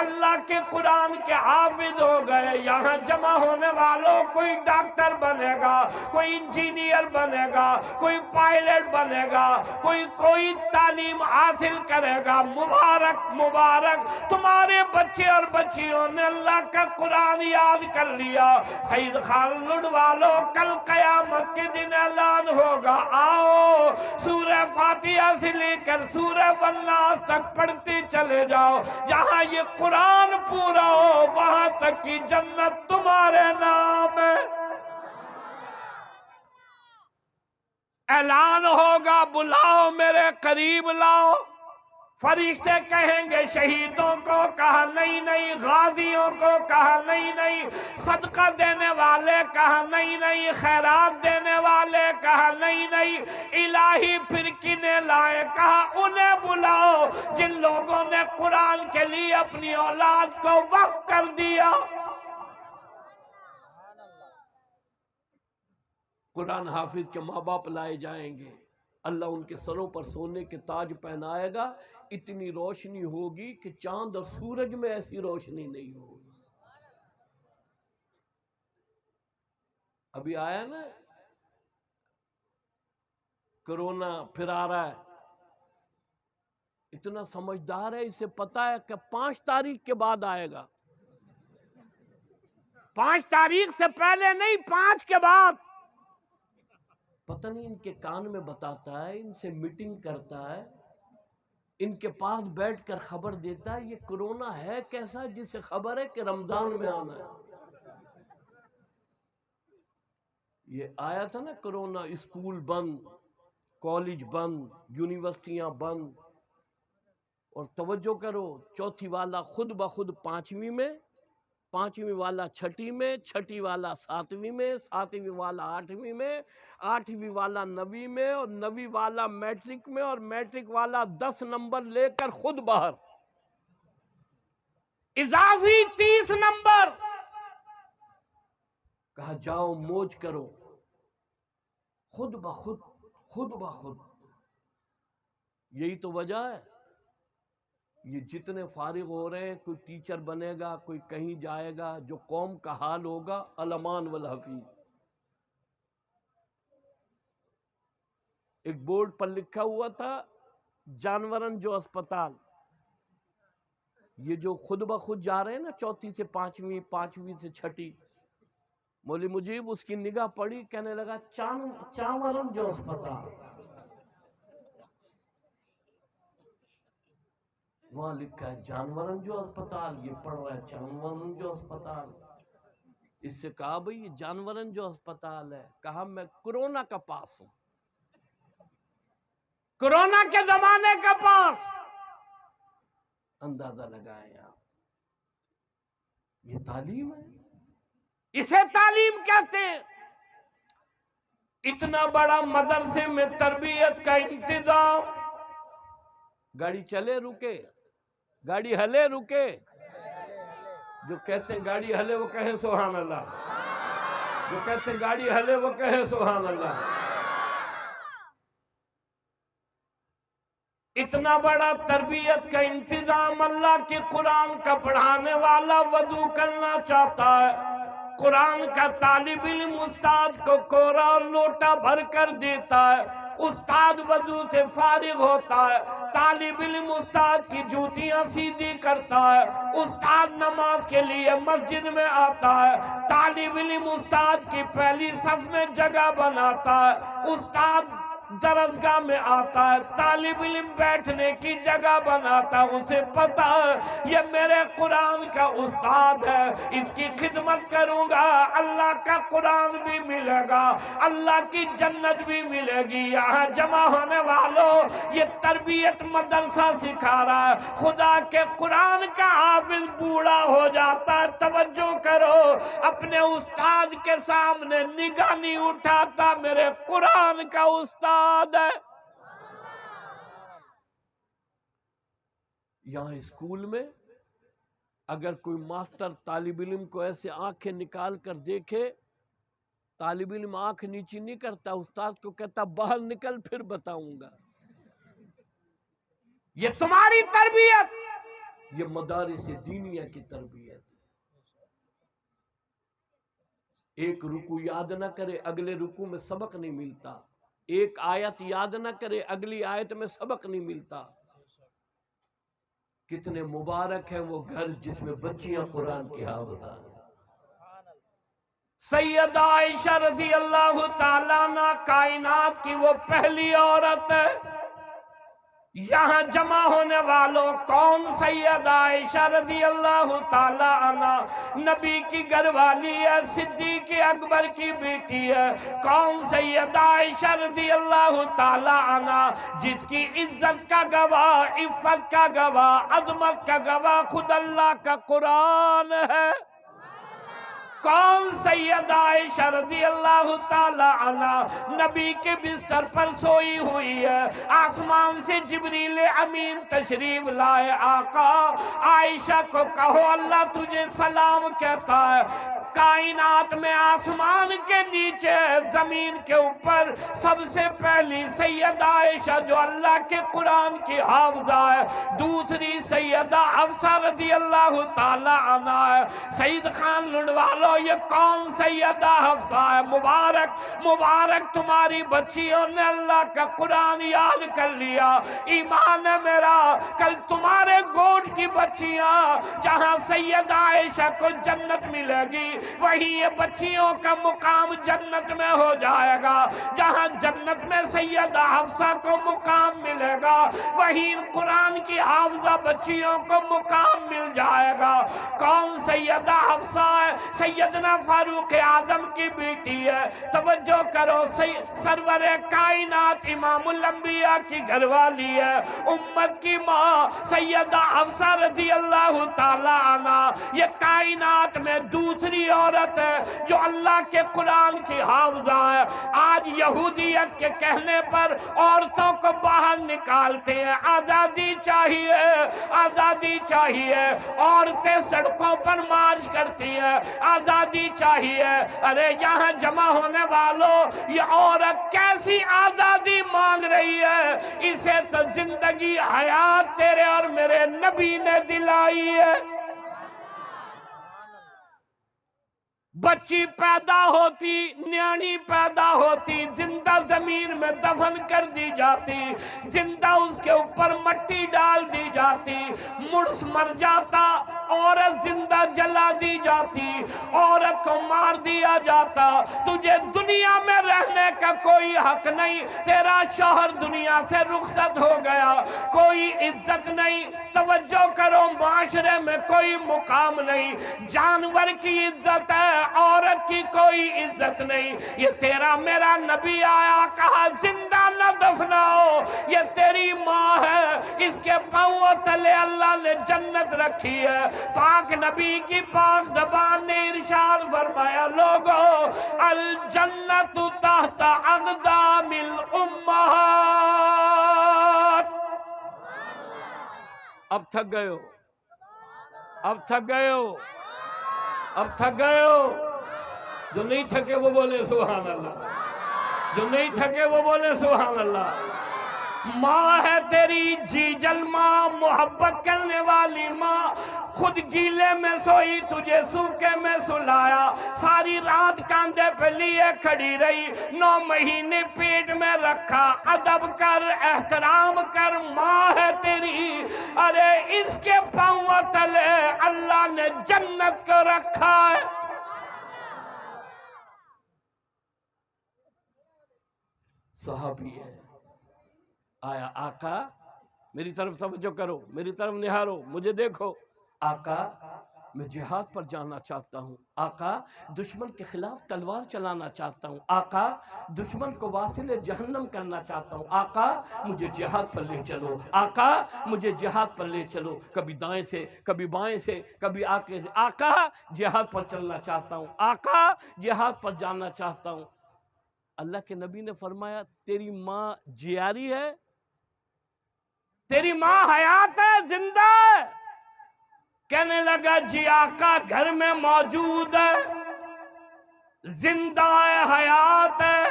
S1: اللہ کے قرآن کے حافظ ہو گئے۔ یہاں جمع ہونے والوں کوئی ڈاکٹر بنے گا، کوئی انجینئر بنے گا، کوئی پائلٹ بنے گا، کوئی تعلیم حاصل کرے گا۔ مبارک مبارک، تمہارے بچے اور بچیوں نے اللہ کا قرآن یاد کر لیا۔ سید خان لڈوالو، کل قیامت کے دن اعلان ہوگا، آؤ سورہ فاتحہ سے لے کر سورہ والناس تک پڑھتے چلے جاؤ، جہاں یہ قرآن پورا ہو وہاں تک کی جنت تمہارے نام ہے۔ اعلان ہوگا، بلاؤ میرے قریب لاؤ۔ فرشتے کہیں گے شہیدوں کو کہا نہیں نہیں، غازیوں کو کہا نہیں نہیں، صدقہ دینے والے کہا نہیں نہیں، خیرات دینے والے کہا نہیں نہیں، الہی پھر کنہیں لائے؟ کہا انہیں بلاؤ جن لوگوں نے قرآن کے لیے اپنی اولاد کو وقف کر دیا۔ قرآن حافظ کے ماں باپ لائے جائیں گے، اللہ ان کے سروں پر سونے کے تاج پہنائے گا، اتنی روشنی ہوگی کہ چاند اور سورج میں ایسی روشنی نہیں ہوگی۔ ابھی آیا نا کرونا، پھر آ رہا ہے، اتنا سمجھدار ہے، اسے پتا ہے کہ 5 تاریخ کے بعد آئے گا، 5 تاریخ سے پہلے نہیں، 5 کے بعد۔ پتہ نہیں ان کے کان میں بتاتا ہے، ان سے میٹنگ کرتا ہے، ان کے پاس بیٹھ کر خبر دیتا ہے یہ کرونا ہے کیسا جسے خبر ہے کہ رمضان میں آنا ہے۔ یہ آیا تھا نا کرونا، اسکول بند، کالج بند، یونیورسٹیاں بند، اور توجہ کرو، چوتھی والا خود بخود 5ویں میں، 5ویں والا 6ٹھی میں، 6ٹھی والا 7ویں میں، 7ویں والا 8ویں میں، 8ویں والا 9ویں میں، اور 9ویں والا میٹرک میں، اور میٹرک والا 10 نمبر لے کر خود باہر، اضافی 30 نمبر۔ کہا جاؤ موج کرو، خود بخود، خود بخود۔ یہی تو وجہ ہے، یہ جتنے فارغ ہو رہے ہیں، کوئی ٹیچر بنے گا، کوئی کہیں جائے گا، جو قوم کا حال ہوگا الامان والحفیظ۔ ایک بورڈ پر لکھا ہوا تھا جانورن جو اسپتال، یہ جو خود بخود جا رہے ہیں نا، 4تھی سے 5ویں، 5ویں سے 6ٹھی، مولوی مجیب اس کی نگاہ پڑی، کہنے لگا چانورن جو اسپتال، وہاں لکھا ہے جانورن جو اسپتال، یہ پڑھ رہا ہے جانورن جو اسپتال۔ اس سے کہا بھئی یہ جانورن جو اسپتال ہے، کہا میں کرونا کا پاس ہوں، کرونا کے زمانے کا پاس۔ اندازہ لگائیں آپ، یہ تعلیم ہے، اسے تعلیم کہتے ہیں۔ اتنا بڑا مدرسے میں تربیت کا انتظام، گاڑی چلے رکے، گاڑی ہلے رکے، جو کہتے ہیں گاڑی ہلے وہ کہیں سبحان اللہ، جو کہتے ہیں گاڑی ہلے وہ کہیں سبحان اللہ۔ اتنا بڑا تربیت کا انتظام، اللہ کے قرآن کا پڑھانے والا وضو کرنا چاہتا ہے، قرآن کا طالب علم استاد کو کورا اور لوٹا بھر کر دیتا ہے، استاد وضو سے فارغ ہوتا ہے، طالب علم استاد کی جوتیاں سیدھی کرتا ہے، استاد نماز کے لیے مسجد میں آتا ہے، طالب علم استاد کی پہلی صف میں جگہ بناتا ہے، استاد درسگاہ میں آتا ہے، طالب علم بیٹھنے کی جگہ بناتا ہے، اسے پتا ہے یہ میرے قرآن کا استاد ہے، اس کی خدمت کروں گا، اللہ کا قرآن بھی ملے گا، اللہ کی جنت بھی ملے گی۔ یہاں جمع ہونے والوں، یہ تربیت مدرسہ سکھا رہا ہے۔ خدا کے قرآن کا حافظ بوڑھا ہو جاتا ہے، توجہ کرو، اپنے استاد کے سامنے نگاہ نہیں اٹھاتا، میرے قرآن کا استاد ہے۔ یہاں اسکول میں اگر کوئی ماسٹر طالب علم کو ایسے آنکھیں نکال کر دیکھے، طالب علم آنکھ نیچی نہیں کرتا، استاد کو کہتا باہر نکل پھر بتاؤں گا۔ یہ تمہاری تربیت، یہ مدارس دینیہ کی تربیت۔ ایک رکوع یاد نہ کرے اگلے رکوع میں سبق نہیں ملتا، ایک آیت یاد نہ کرے اگلی آیت میں سبق نہیں ملتا۔ کتنے مبارک ہیں وہ گھر جس میں بچیاں قرآن کی حافظ ہیں۔ سیدہ عائشہ رضی اللہ تعالیٰ عنہ کائنات کی وہ پہلی عورت ہے۔ یہاں جمع ہونے والوں کون؟ سیدہ عائشہ رضی اللہ تعالیٰ عنہ نبی کی گھر والی ہے، صدیق اکبر کی بیٹی ہے۔ کون؟ سیدہ عائشہ رضی اللہ تعالیٰ عنہ، جس کی عزت کا گواہ، عفت کا گواہ، عظمت کا گواہ خود اللہ کا قرآن ہے۔ کون؟ سیدہ عائشہ رضی اللہ تعالیٰ عنہ نبی کے بستر پر سوئی ہوئی ہے، آسمان سے جبریل امین تشریف لائے۔ آقا عائشہ کو کہو اللہ تجھے سلام کہتا ہے۔ کائنات میں آسمان کے نیچے زمین کے اوپر سب سے پہلی سیدہ عائشہ جو اللہ کے قرآن کی حافظہ ہے، دوسری سیدہ حفصہ رضی اللہ تعالیٰ عنہ ہے۔ سعید خان لنڈوالو یہ کون سیدہ حفصہ ہے؟ مبارک مبارک تمہاری بچیوں نے اللہ کا قرآن یاد کر لیا، ایمان ہے میرا۔ کل تمہارے گوٹ کی بچیاں جہاں سیدہ عائشہ کو جنت ملے گی، وہی یہ بچیوں کا مقام جنت میں ہو جائے گا۔ جہاں جنت میں سیدہ حفصہ کو مقام ملے گا، وہی قرآن کی حافظہ بچیوں کو مقام مل جائے گا۔ کون سیدہ حفصہ ہے؟ سیدنا فاروق اعظم کی بیٹی ہے۔ توجہ کرو، سرور کائنات امام الانبیاء کی گھر والی ہے، امت کی ماں سیدہ حفصہ رضی اللہ تعالیٰ عنہ یہ کائنات میں دوسری عورت ہے جو اللہ کے قرآن کی حافظہ ہے۔ آج یہودیت کے کہنے پر عورتوں کو باہر نکالتے ہیں، آزادی چاہیے، آزادی چاہیے، عورتیں سڑکوں پر مارچ کرتی ہیں، آزادی چاہیے۔ ارے یہاں جمع ہونے والوں، یہ عورت کیسی آزادی مانگ رہی ہے؟ اسے تو زندگی حیات تیرے اور میرے نبی نے دلائی ہے۔ بچی پیدا ہوتی، نیانی پیدا ہوتی، زندہ زمین میں دفن کر دی جاتی، زندہ اس کے اوپر مٹی ڈال دی جاتی، مرس مر جاتا، عورت زندہ جلا دی جاتی، عورت کو مار دیا جاتا۔ تجھے دنیا میں رہنے کا کوئی حق نہیں، تیرا شوہر دنیا سے رخصت ہو گیا، کوئی عزت نہیں۔ توجہ کرو، معاشرے میں کوئی مقام نہیں، جانور کی عزت ہے، عورت کی کوئی عزت نہیں۔ یہ تیرا میرا نبی آیا، کہا زندہ نہ دفناؤ، یہ تیری ماں ہے، اس کے پاؤں تلے اللہ نے جنت رکھی ہے۔ پاک نبی کی پاک زبان نے ارشاد فرمایا، لوگو الجنت تحت اقدام الامہات۔ اب تھک گئے ہو، اب تھک گئے ہو، اب تھک گئے ہو۔ جو نہیں تھکے وہ بولے سبحان اللہ، جو نہیں تھکے وہ بولے سبحان اللہ۔ ماں ہے تیری جیجل ماں، محبت کرنے والی ماں، خود گیلے میں سوئی تجھے سوکھے میں سلایا، ساری رات کاندھے پہ لیے کھڑی رہی، 9 مہینے پیٹ میں رکھا، ادب کر، احترام کر، ماں ہے تیری۔ ارے اس کے پاؤں تلے اللہ نے جنت کو رکھا ہے۔ صحابی ہے، آیا آقا میری طرف توجہ کرو، میری طرف نہارو، مجھے دیکھو۔ آقا میں جہاد پر جانا چاہتا ہوں، آقا دشمن کے خلاف تلوار چلانا چاہتا ہوں، آقا دشمن کو واصل جہنم کرنا چاہتا ہوں، آقا مجھے جہاد پر لے چلو، آقا مجھے جہاد پر لے چلو۔ کبھی دائیں سے، کبھی بائیں سے، کبھی آقے سے، آقا جہاد پر چلنا چاہتا ہوں، آقا جہاد پر جانا چاہتا ہوں۔ اللہ کے نبی نے فرمایا تیری ماں جیاری ہے، تیری ماں حیات ہے، زندہ ہے۔ کہنے لگا جی آقا گھر میں موجود ہے، زندہ ہے، حیات ہے۔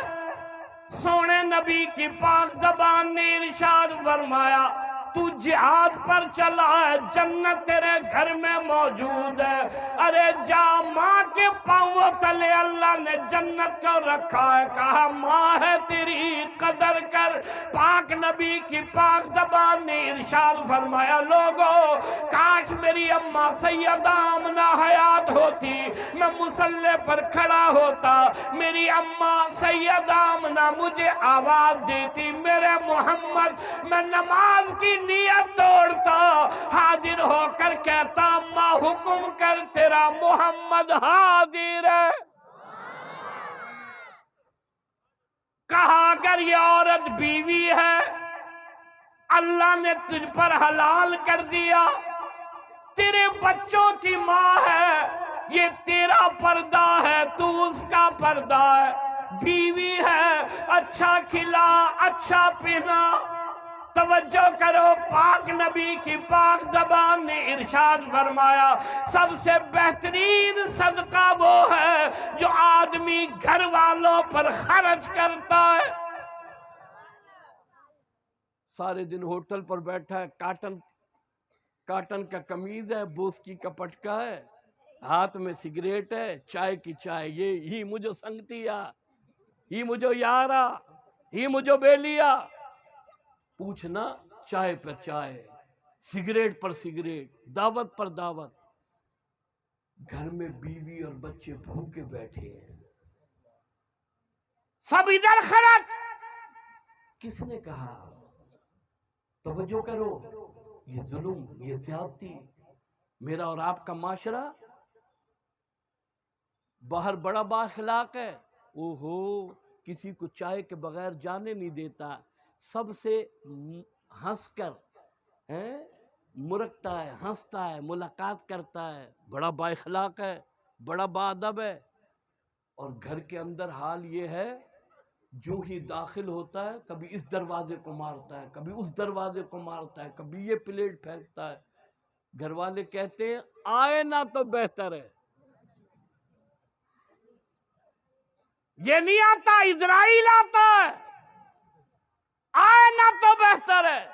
S1: سونے نبی کی پاک زبان نے ارشاد فرمایا تو جہاد پر چلا ہے، جنت تیرے گھر میں موجود ہے۔ ارے جا ماں کے پاؤں تلے اللہ نے جنت کو رکھا ہے، کہا ماں ہے تیری قدر کر۔ پاک نبی کی پاک زبان نے ارشاد فرمایا لوگو کاش میری اماں سیدہ آمنہ حیات ہوتی، میں مصلی پر کھڑا ہوتا، میری اماں سیدہ آمنہ مجھے آواز دیتی میرے محمد، میں نماز کی نیت توڑتا، حاضر ہو کر کہتا اماں حکم کر تیرا محمد حاضر ہے۔ کہا اگر یہ عورت بیوی ہے، اللہ نے تجھ پر حلال کر دیا، تیرے بچوں کی ماں ہے، یہ تیرا پردہ ہے، تو اس کا پردہ ہے، بیوی ہے، اچھا کھلا اچھا پہنا۔ توجہ کرو، پاک نبی کی پاک زبان نے ارشاد فرمایا سب سے بہترین صدقہ وہ ہے جو آدمی گھر والوں پر خرچ کرتا ہے۔ سارے دن ہوٹل پر بیٹھا ہے، کاٹن کا قمیض ہے، بوسکی کا پٹکا ہے، ہاتھ میں سگریٹ ہے، چائے کی چائے، یہ ہی مجھو سنگتیا، ہی مجھو یارا، ہی مجھو بیلیا۔ پوچھنا چائے پر چائے، سگریٹ پر سگریٹ، دعوت پر دعوت۔ گھر میں بیوی اور بچے بھوکے بیٹھے ہیں، سب ادھر خرچ۔ کس نے کہا؟ توجہ کرو، یہ ظلم، یہ زیادتی۔ میرا اور آپ کا معاشرہ باہر بڑا بااخلاق ہے، اوہو کسی کو چائے کے بغیر جانے نہیں دیتا، سب سے ہنس کر مرکتا ہے، ہنستا ہے، ملاقات کرتا ہے، بڑا بااخلاق ہے، بڑا باادب ہے۔ اور گھر کے اندر حال یہ ہے جو ہی داخل ہوتا ہے کبھی اس دروازے کو مارتا ہے، کبھی اس دروازے کو مارتا ہے، کبھی یہ پلیٹ پھینکتا ہے۔ گھر والے کہتے ہیں آئے نہ تو بہتر ہے، یہ نہیں آتا، اسرائیل آتا ہے، آئے نہ تو بہتر ہے۔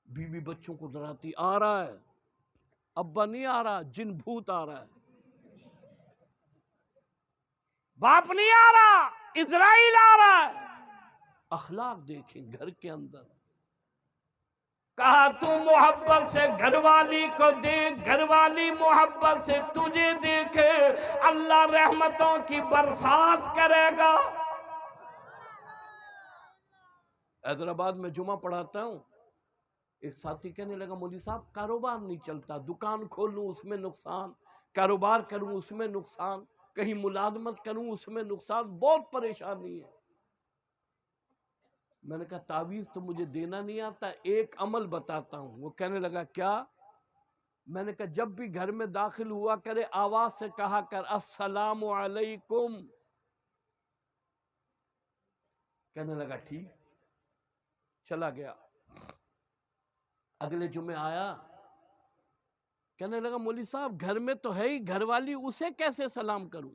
S1: بیوی بچوں کو ڈراتی آ رہا ہے، ابا نہیں آ رہا، جن بھوت آ رہا ہے، باپ نہیں آ رہا، اسرائیل آ رہا ہے۔ اخلاق دیکھیں گھر کے اندر۔ کہا تو محبت سے گھر والی کو دیکھ، گھر والی محبت سے تجھے دیکھے، اللہ رحمتوں کی برسات کرے گا۔ حیدرآباد میں جمعہ پڑھاتا ہوں، ایک ساتھی کہنے لگا مولوی صاحب کاروبار نہیں چلتا، دکان کھولوں اس میں نقصان، کاروبار کروں اس میں نقصان، کہیں ملازمت کروں اس میں نقصان، بہت پریشانی ہے۔ میں نے کہا تعویذ تو مجھے دینا نہیں آتا، ایک عمل بتاتا ہوں۔ وہ کہنے لگا کیا؟ میں نے کہا جب بھی گھر میں داخل ہوا کرے آواز سے کہا کر السلام علیکم۔ کہنے لگا ٹھیک، چلا گیا۔ اگلے جمعے آیا، کہنے لگا مولوی صاحب گھر میں تو ہے ہی، گھر والی اسے کیسے سلام کروں؟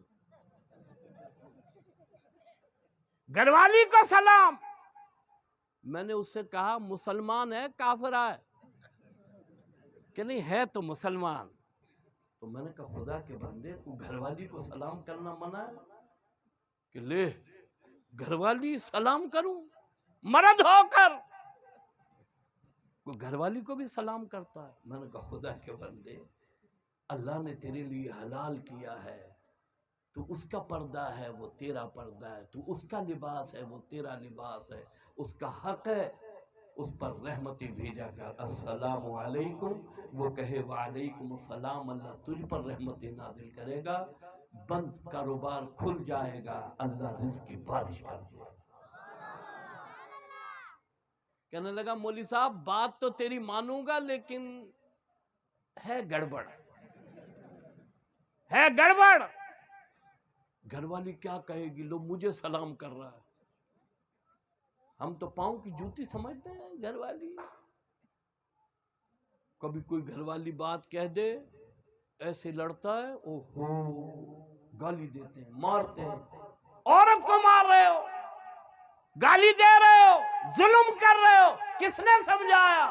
S1: گھر والی کو سلام؟ میں نے اس سے کہا مسلمان ہے کافرہ ہے؟ کہ نہیں ہے تو مسلمان۔ تو میں نے کہا خدا کے بندے تو گھر والی کو سلام کرنا منع ہے؟ کہ لے گھر والی سلام کروں، مرد ہو کر گھر والی کو بھی سلام کرتا ہے۔ میں نے کہا خدا کے بندے اللہ نے تیرے لیے حلال کیا ہے، تو اس کا پردہ ہے وہ تیرا پردہ ہے، تو اس کا لباس ہے وہ تیرا لباس ہے، اس کا حق ہے اس پر رحمتیں بھیجا کر السلام علیکم، وہ کہے وعلیکم السلام، اللہ تجھ پر رحمتیں نازل کرے گا، بند کاروبار کھل جائے گا، اللہ رزق کی بارش کر دے گا۔ کہنے لگا مولوی صاحب بات تو تیری مانوں گا لیکن ہے گڑبڑ، ہے گڑبڑ۔ گھر والی کیا کہے گی، لو مجھے سلام کر رہا ہے، ہم تو پاؤں کی جوتی سمجھتے ہیں گھر والی۔ کبھی کوئی گھر والی بات کہہ دے ایسے لڑتا ہے، اوہو گالی دیتے ہیں، مارتے ہیں، عورت کو مار رہے ہو، گالی دے رہے ہو، ظلم کر رہے ہو، کس نے سمجھایا،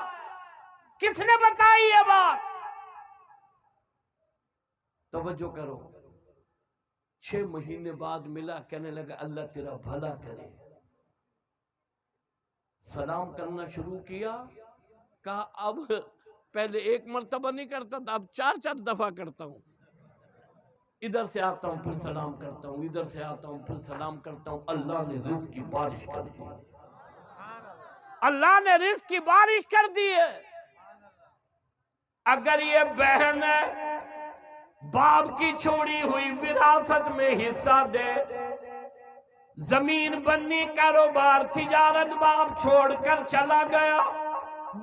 S1: کس نے بتائی یہ بات؟ توجہ کرو، 6 مہینے بعد ملا، کہنے لگا اللہ تیرا بھلا کرے، سلام کرنا شروع کیا، کہا اب پہلے 1 مرتبہ نہیں کرتا تھا، اب 4 دفعہ کرتا ہوں، ادھر سے آتا ہوں پھر سلام کرتا ہوں، ادھر سے آتا ہوں پھر سلام کرتا ہوں، اللہ نے رزق کی بارش کر دی، اللہ نے رزق کی بارش کر دی ہے۔ اگر یہ بہن باپ کی چھوڑی ہوئی وراثت میں حصہ دے، زمین بنی، کاروبار، تجارت باپ چھوڑ کر چلا گیا،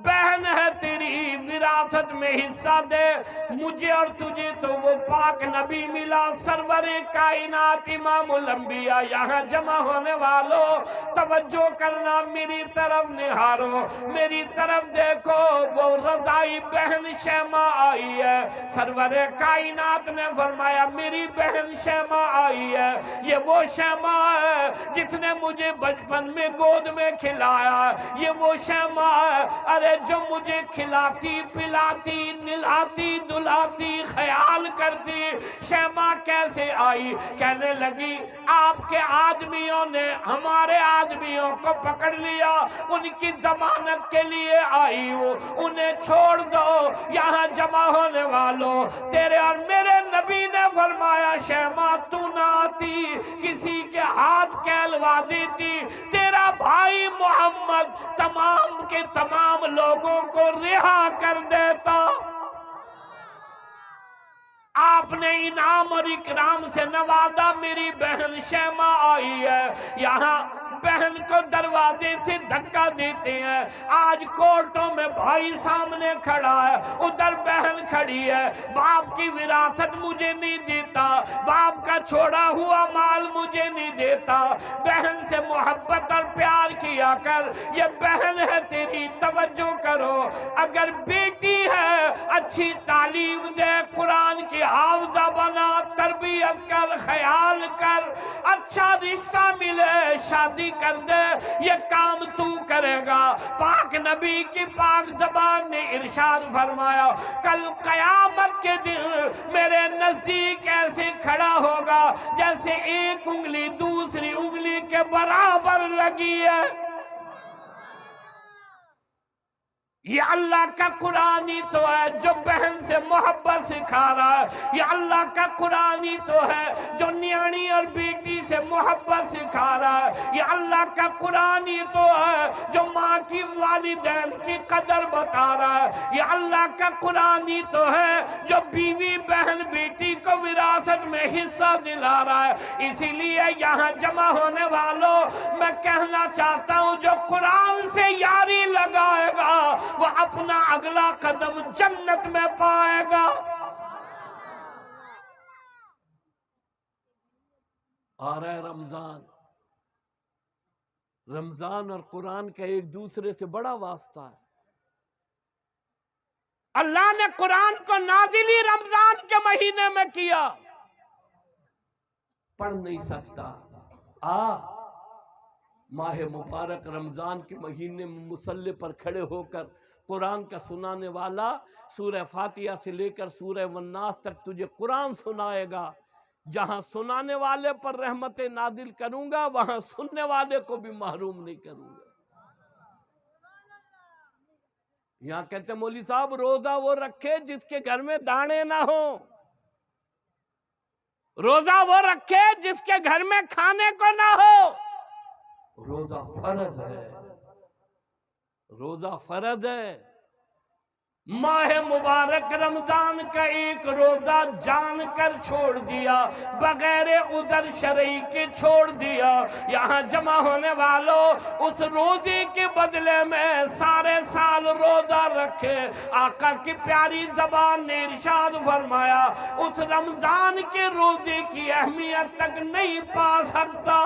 S1: بہن ہے تیری وراثت میں حصہ دے، مجھے اور تجھے تو وہ پاک نبی ملا، سرور کائنات امام الانبیاء، یہاں جمع ہونے والوں توجہ کرنا، میری طرف نہارو، میری طرف دیکھو، وہ رضائی بہن شیمہ آئی ہے، سرور کائنات نے فرمایا میری بہن شیمہ آئی ہے، یہ وہ شیمہ ہے جس نے مجھے بچپن میں گود میں کھلایا، یہ وہ شیمہ ہے ارے جو مجھے کھلاتی پلاتی نلاتی دلاتی خیال کرتی، شیمہ کیسے آئی؟ کہنے لگی آپ کے آدمیوں نے ہمارے آدمیوں کو پکڑ لیا، ان کی ضمانت کے لیے آئی ہوں، انہیں چھوڑ دو، یہاں جمع ہونے والوں تیرے اور میرے نبی نے فرمایا شیمہ تو نہ آتی، کسی کے ہاتھ کہلوا دیتی، تیرا بھائی محمد تمام کے تمام لوگوں کو رہا کر دیتا۔ آپ نے انعام اور اکرام سے نوازا، میری بہن شیمہ آئی ہے، یہاں بہن کو دروازے سے دھکا دیتے ہیں، آج کورٹوں میں بھائی سامنے کھڑا ہے، ادھر بہن کھڑی ہے، باپ کی وراثت مجھے نہیں دیتا، باپ کا چھوڑا ہوا مال مجھے نہیں دیتا، بہن سے محبت اور پیار کیا کر، یہ بہن ہے تیری، توجہ کرو، اگر بیٹی ہے اچھی تعلیم دے، قرآن کی حافظہ بنا، تربیت کر، خیال کر، اچھا رشتہ ملے، شادی کر دے، یہ کام تو کرے گا۔ پاک نبی کی پاک زبان نے ارشاد فرمایا کل قیامت کے دن میرے نزدیک ایسے کھڑا ہوگا جیسے ایک انگلی دوسری انگلی کے برابر لگی ہے۔ یہ اللہ کا قرآن ہی تو ہے جو بہن سے محبت سکھا رہا ہے، یہ اللہ کا قرآن ہی تو ہے جو نیانی اور بیٹی سے محبت سکھا رہا ہے، یہ اللہ کا قرآن ہی تو ہے جو ماں کی والدین کی قدر بتا رہا ہے، یہ اللہ کا قرآن ہی تو ہے جو بیوی بہن بیٹی کو وراثت میں حصہ دلا رہا ہے۔ اسی لیے یہاں جمع ہونے والوں میں کہنا چاہتا ہوں جو قرآن سے یاری لگائے گا وہ اپنا اگلا قدم جنت میں پائے گا۔ آ رہا ہے رمضان، رمضان اور قرآن کا ایک دوسرے سے بڑا واسطہ ہے۔ اللہ نے قرآن کو نازل ہی رمضان کے مہینے میں کیا، پڑھ نہیں سکتا، ماہ مبارک رمضان کے مہینے میں مصلی پر کھڑے ہو کر قرآن کا سنانے والا سورہ فاتحہ سے لے کر سورہ والناس تک تجھے قرآن سنائے گا۔ جہاں سنانے والے پر رحمت نازل کروں گا وہاں سننے والے کو بھی محروم نہیں کروں گا۔ یہاں کہتے ہیں مولوی صاحب روزہ وہ رکھے جس کے گھر میں دانے نہ ہوں، روزہ وہ رکھے جس کے گھر میں کھانے کو نہ ہو۔ روزہ فرض ہے، روزہ فرض ہے۔ ماہ مبارک رمضان کا ایک روزہ جان کر چھوڑ دیا، بغیر عذر شرعی کے چھوڑ دیا، یہاں جمع ہونے والوں اس روزے کے بدلے میں سارے سال روزہ رکھے۔ آقا کی پیاری زبان نے ارشاد فرمایا اس رمضان کے روزے کی اہمیت تک نہیں پا سکتا۔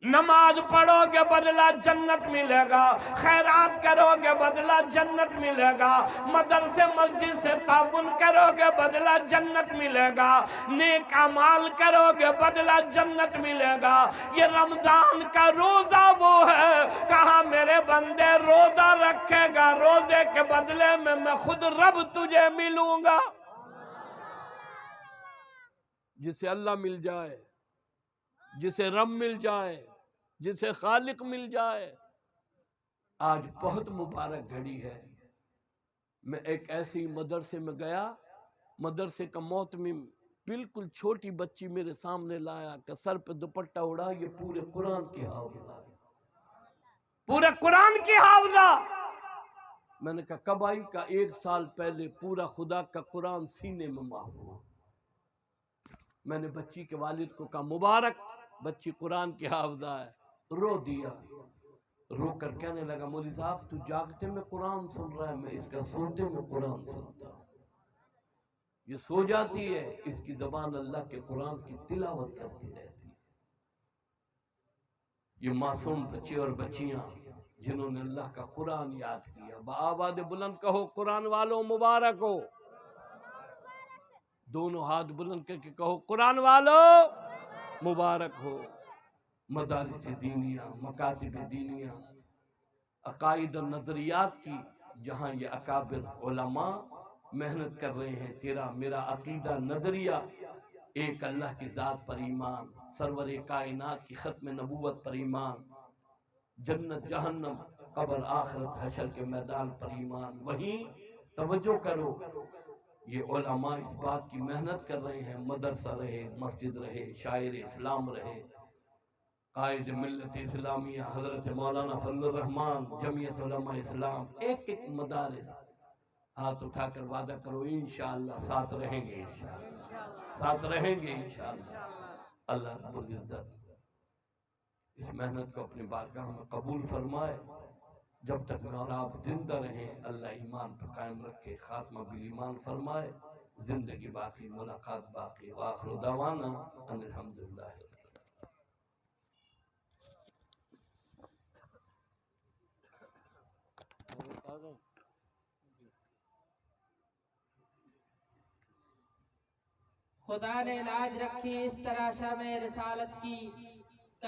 S1: نماز پڑھو گے بدلہ جنت ملے گا، خیرات کرو گے بدلہ جنت ملے گا، مدرسے مسجد سے تعاون کرو گے بدلہ جنت ملے گا، نیک اعمال کرو گے بدلہ جنت ملے گا۔ یہ رمضان کا روزہ وہ ہے، کہا میرے بندے روزہ رکھے گا، روزے کے بدلے میں خود رب تجھے ملوں گا۔ جسے اللہ مل جائے، جسے رب مل جائے، جسے خالق مل جائے۔ آج بہت مبارک گھڑی ہے۔ میں ایک ایسی مدرسے میں گیا، مدرسے کا محتمم بالکل چھوٹی بچی میرے سامنے لایا کہ سر پہ دوپٹہ اڑا، یہ پورے قرآن کی حافظہ ہے، پورے قرآن کی حافظہ۔ میں نے کہا کب آئی؟ کا 1 سال پہلے پورا خدا کا قرآن سینے میں محفوظ۔ میں نے بچی کے والد کو کہا مبارک، بچی قرآن کی حافظہ ہے۔ رو دیا، رو کر کہنے لگا مولوی صاحب تو جاگتے میں قرآن سن رہا ہے، میں اس کا سوتے میں قرآن سنتا ہوں۔ یہ سو جاتی ہے، اس کی زبان اللہ کے قرآن کی تلاوت کرتی رہتی ہے۔ یہ معصوم بچے اور بچیاں جنہوں نے اللہ کا قرآن یاد کیا، بآواز بلند کہو قرآن والوں مبارک ہو۔ دونوں ہاتھ بلند کر کے کہو قرآن والوں مبارک ہو۔ مدارس دینیہ، مکاتب دینیہ، عقائد اور نظریات کی جہاں یہ اکابر علماء محنت کر رہے ہیں، تیرا میرا عقیدہ نظریہ ایک اللہ کی ذات پر ایمان، سرور کائنات کی ختم نبوت پر ایمان، جنت جہنم قبر آخرت حشر کے میدان پر ایمان۔ وہیں توجہ کرو، یہ علماء اس بات کی محنت کر رہے ہیں، مدرسہ رہے، مسجد رہے، شاعر اسلام رہے، قائد ملت اسلامیہ حضرت مولانا فضل الرحمان، جمعیت علماء اسلام، ایک ایک مدارس۔ ہاتھ اٹھا کر وعدہ کرو انشاءاللہ ساتھ رہیں گے، انشاءاللہ ساتھ رہیں گے انشاءاللہ۔ اللہ رب العزت اس محنت کو اپنی بارگاہ میں قبول فرمائے۔ جب تک میں اور آپ زندہ رہیں اللہ ایمان پر قائم رکھے، خاتمہ بالایمان فرمائے، زندگی باقی ملاقات باقی۔ وآخر دعوانا ان الحمدللہ۔
S3: خدا نے لاج رکھی اس طرح شمع رسالت کی،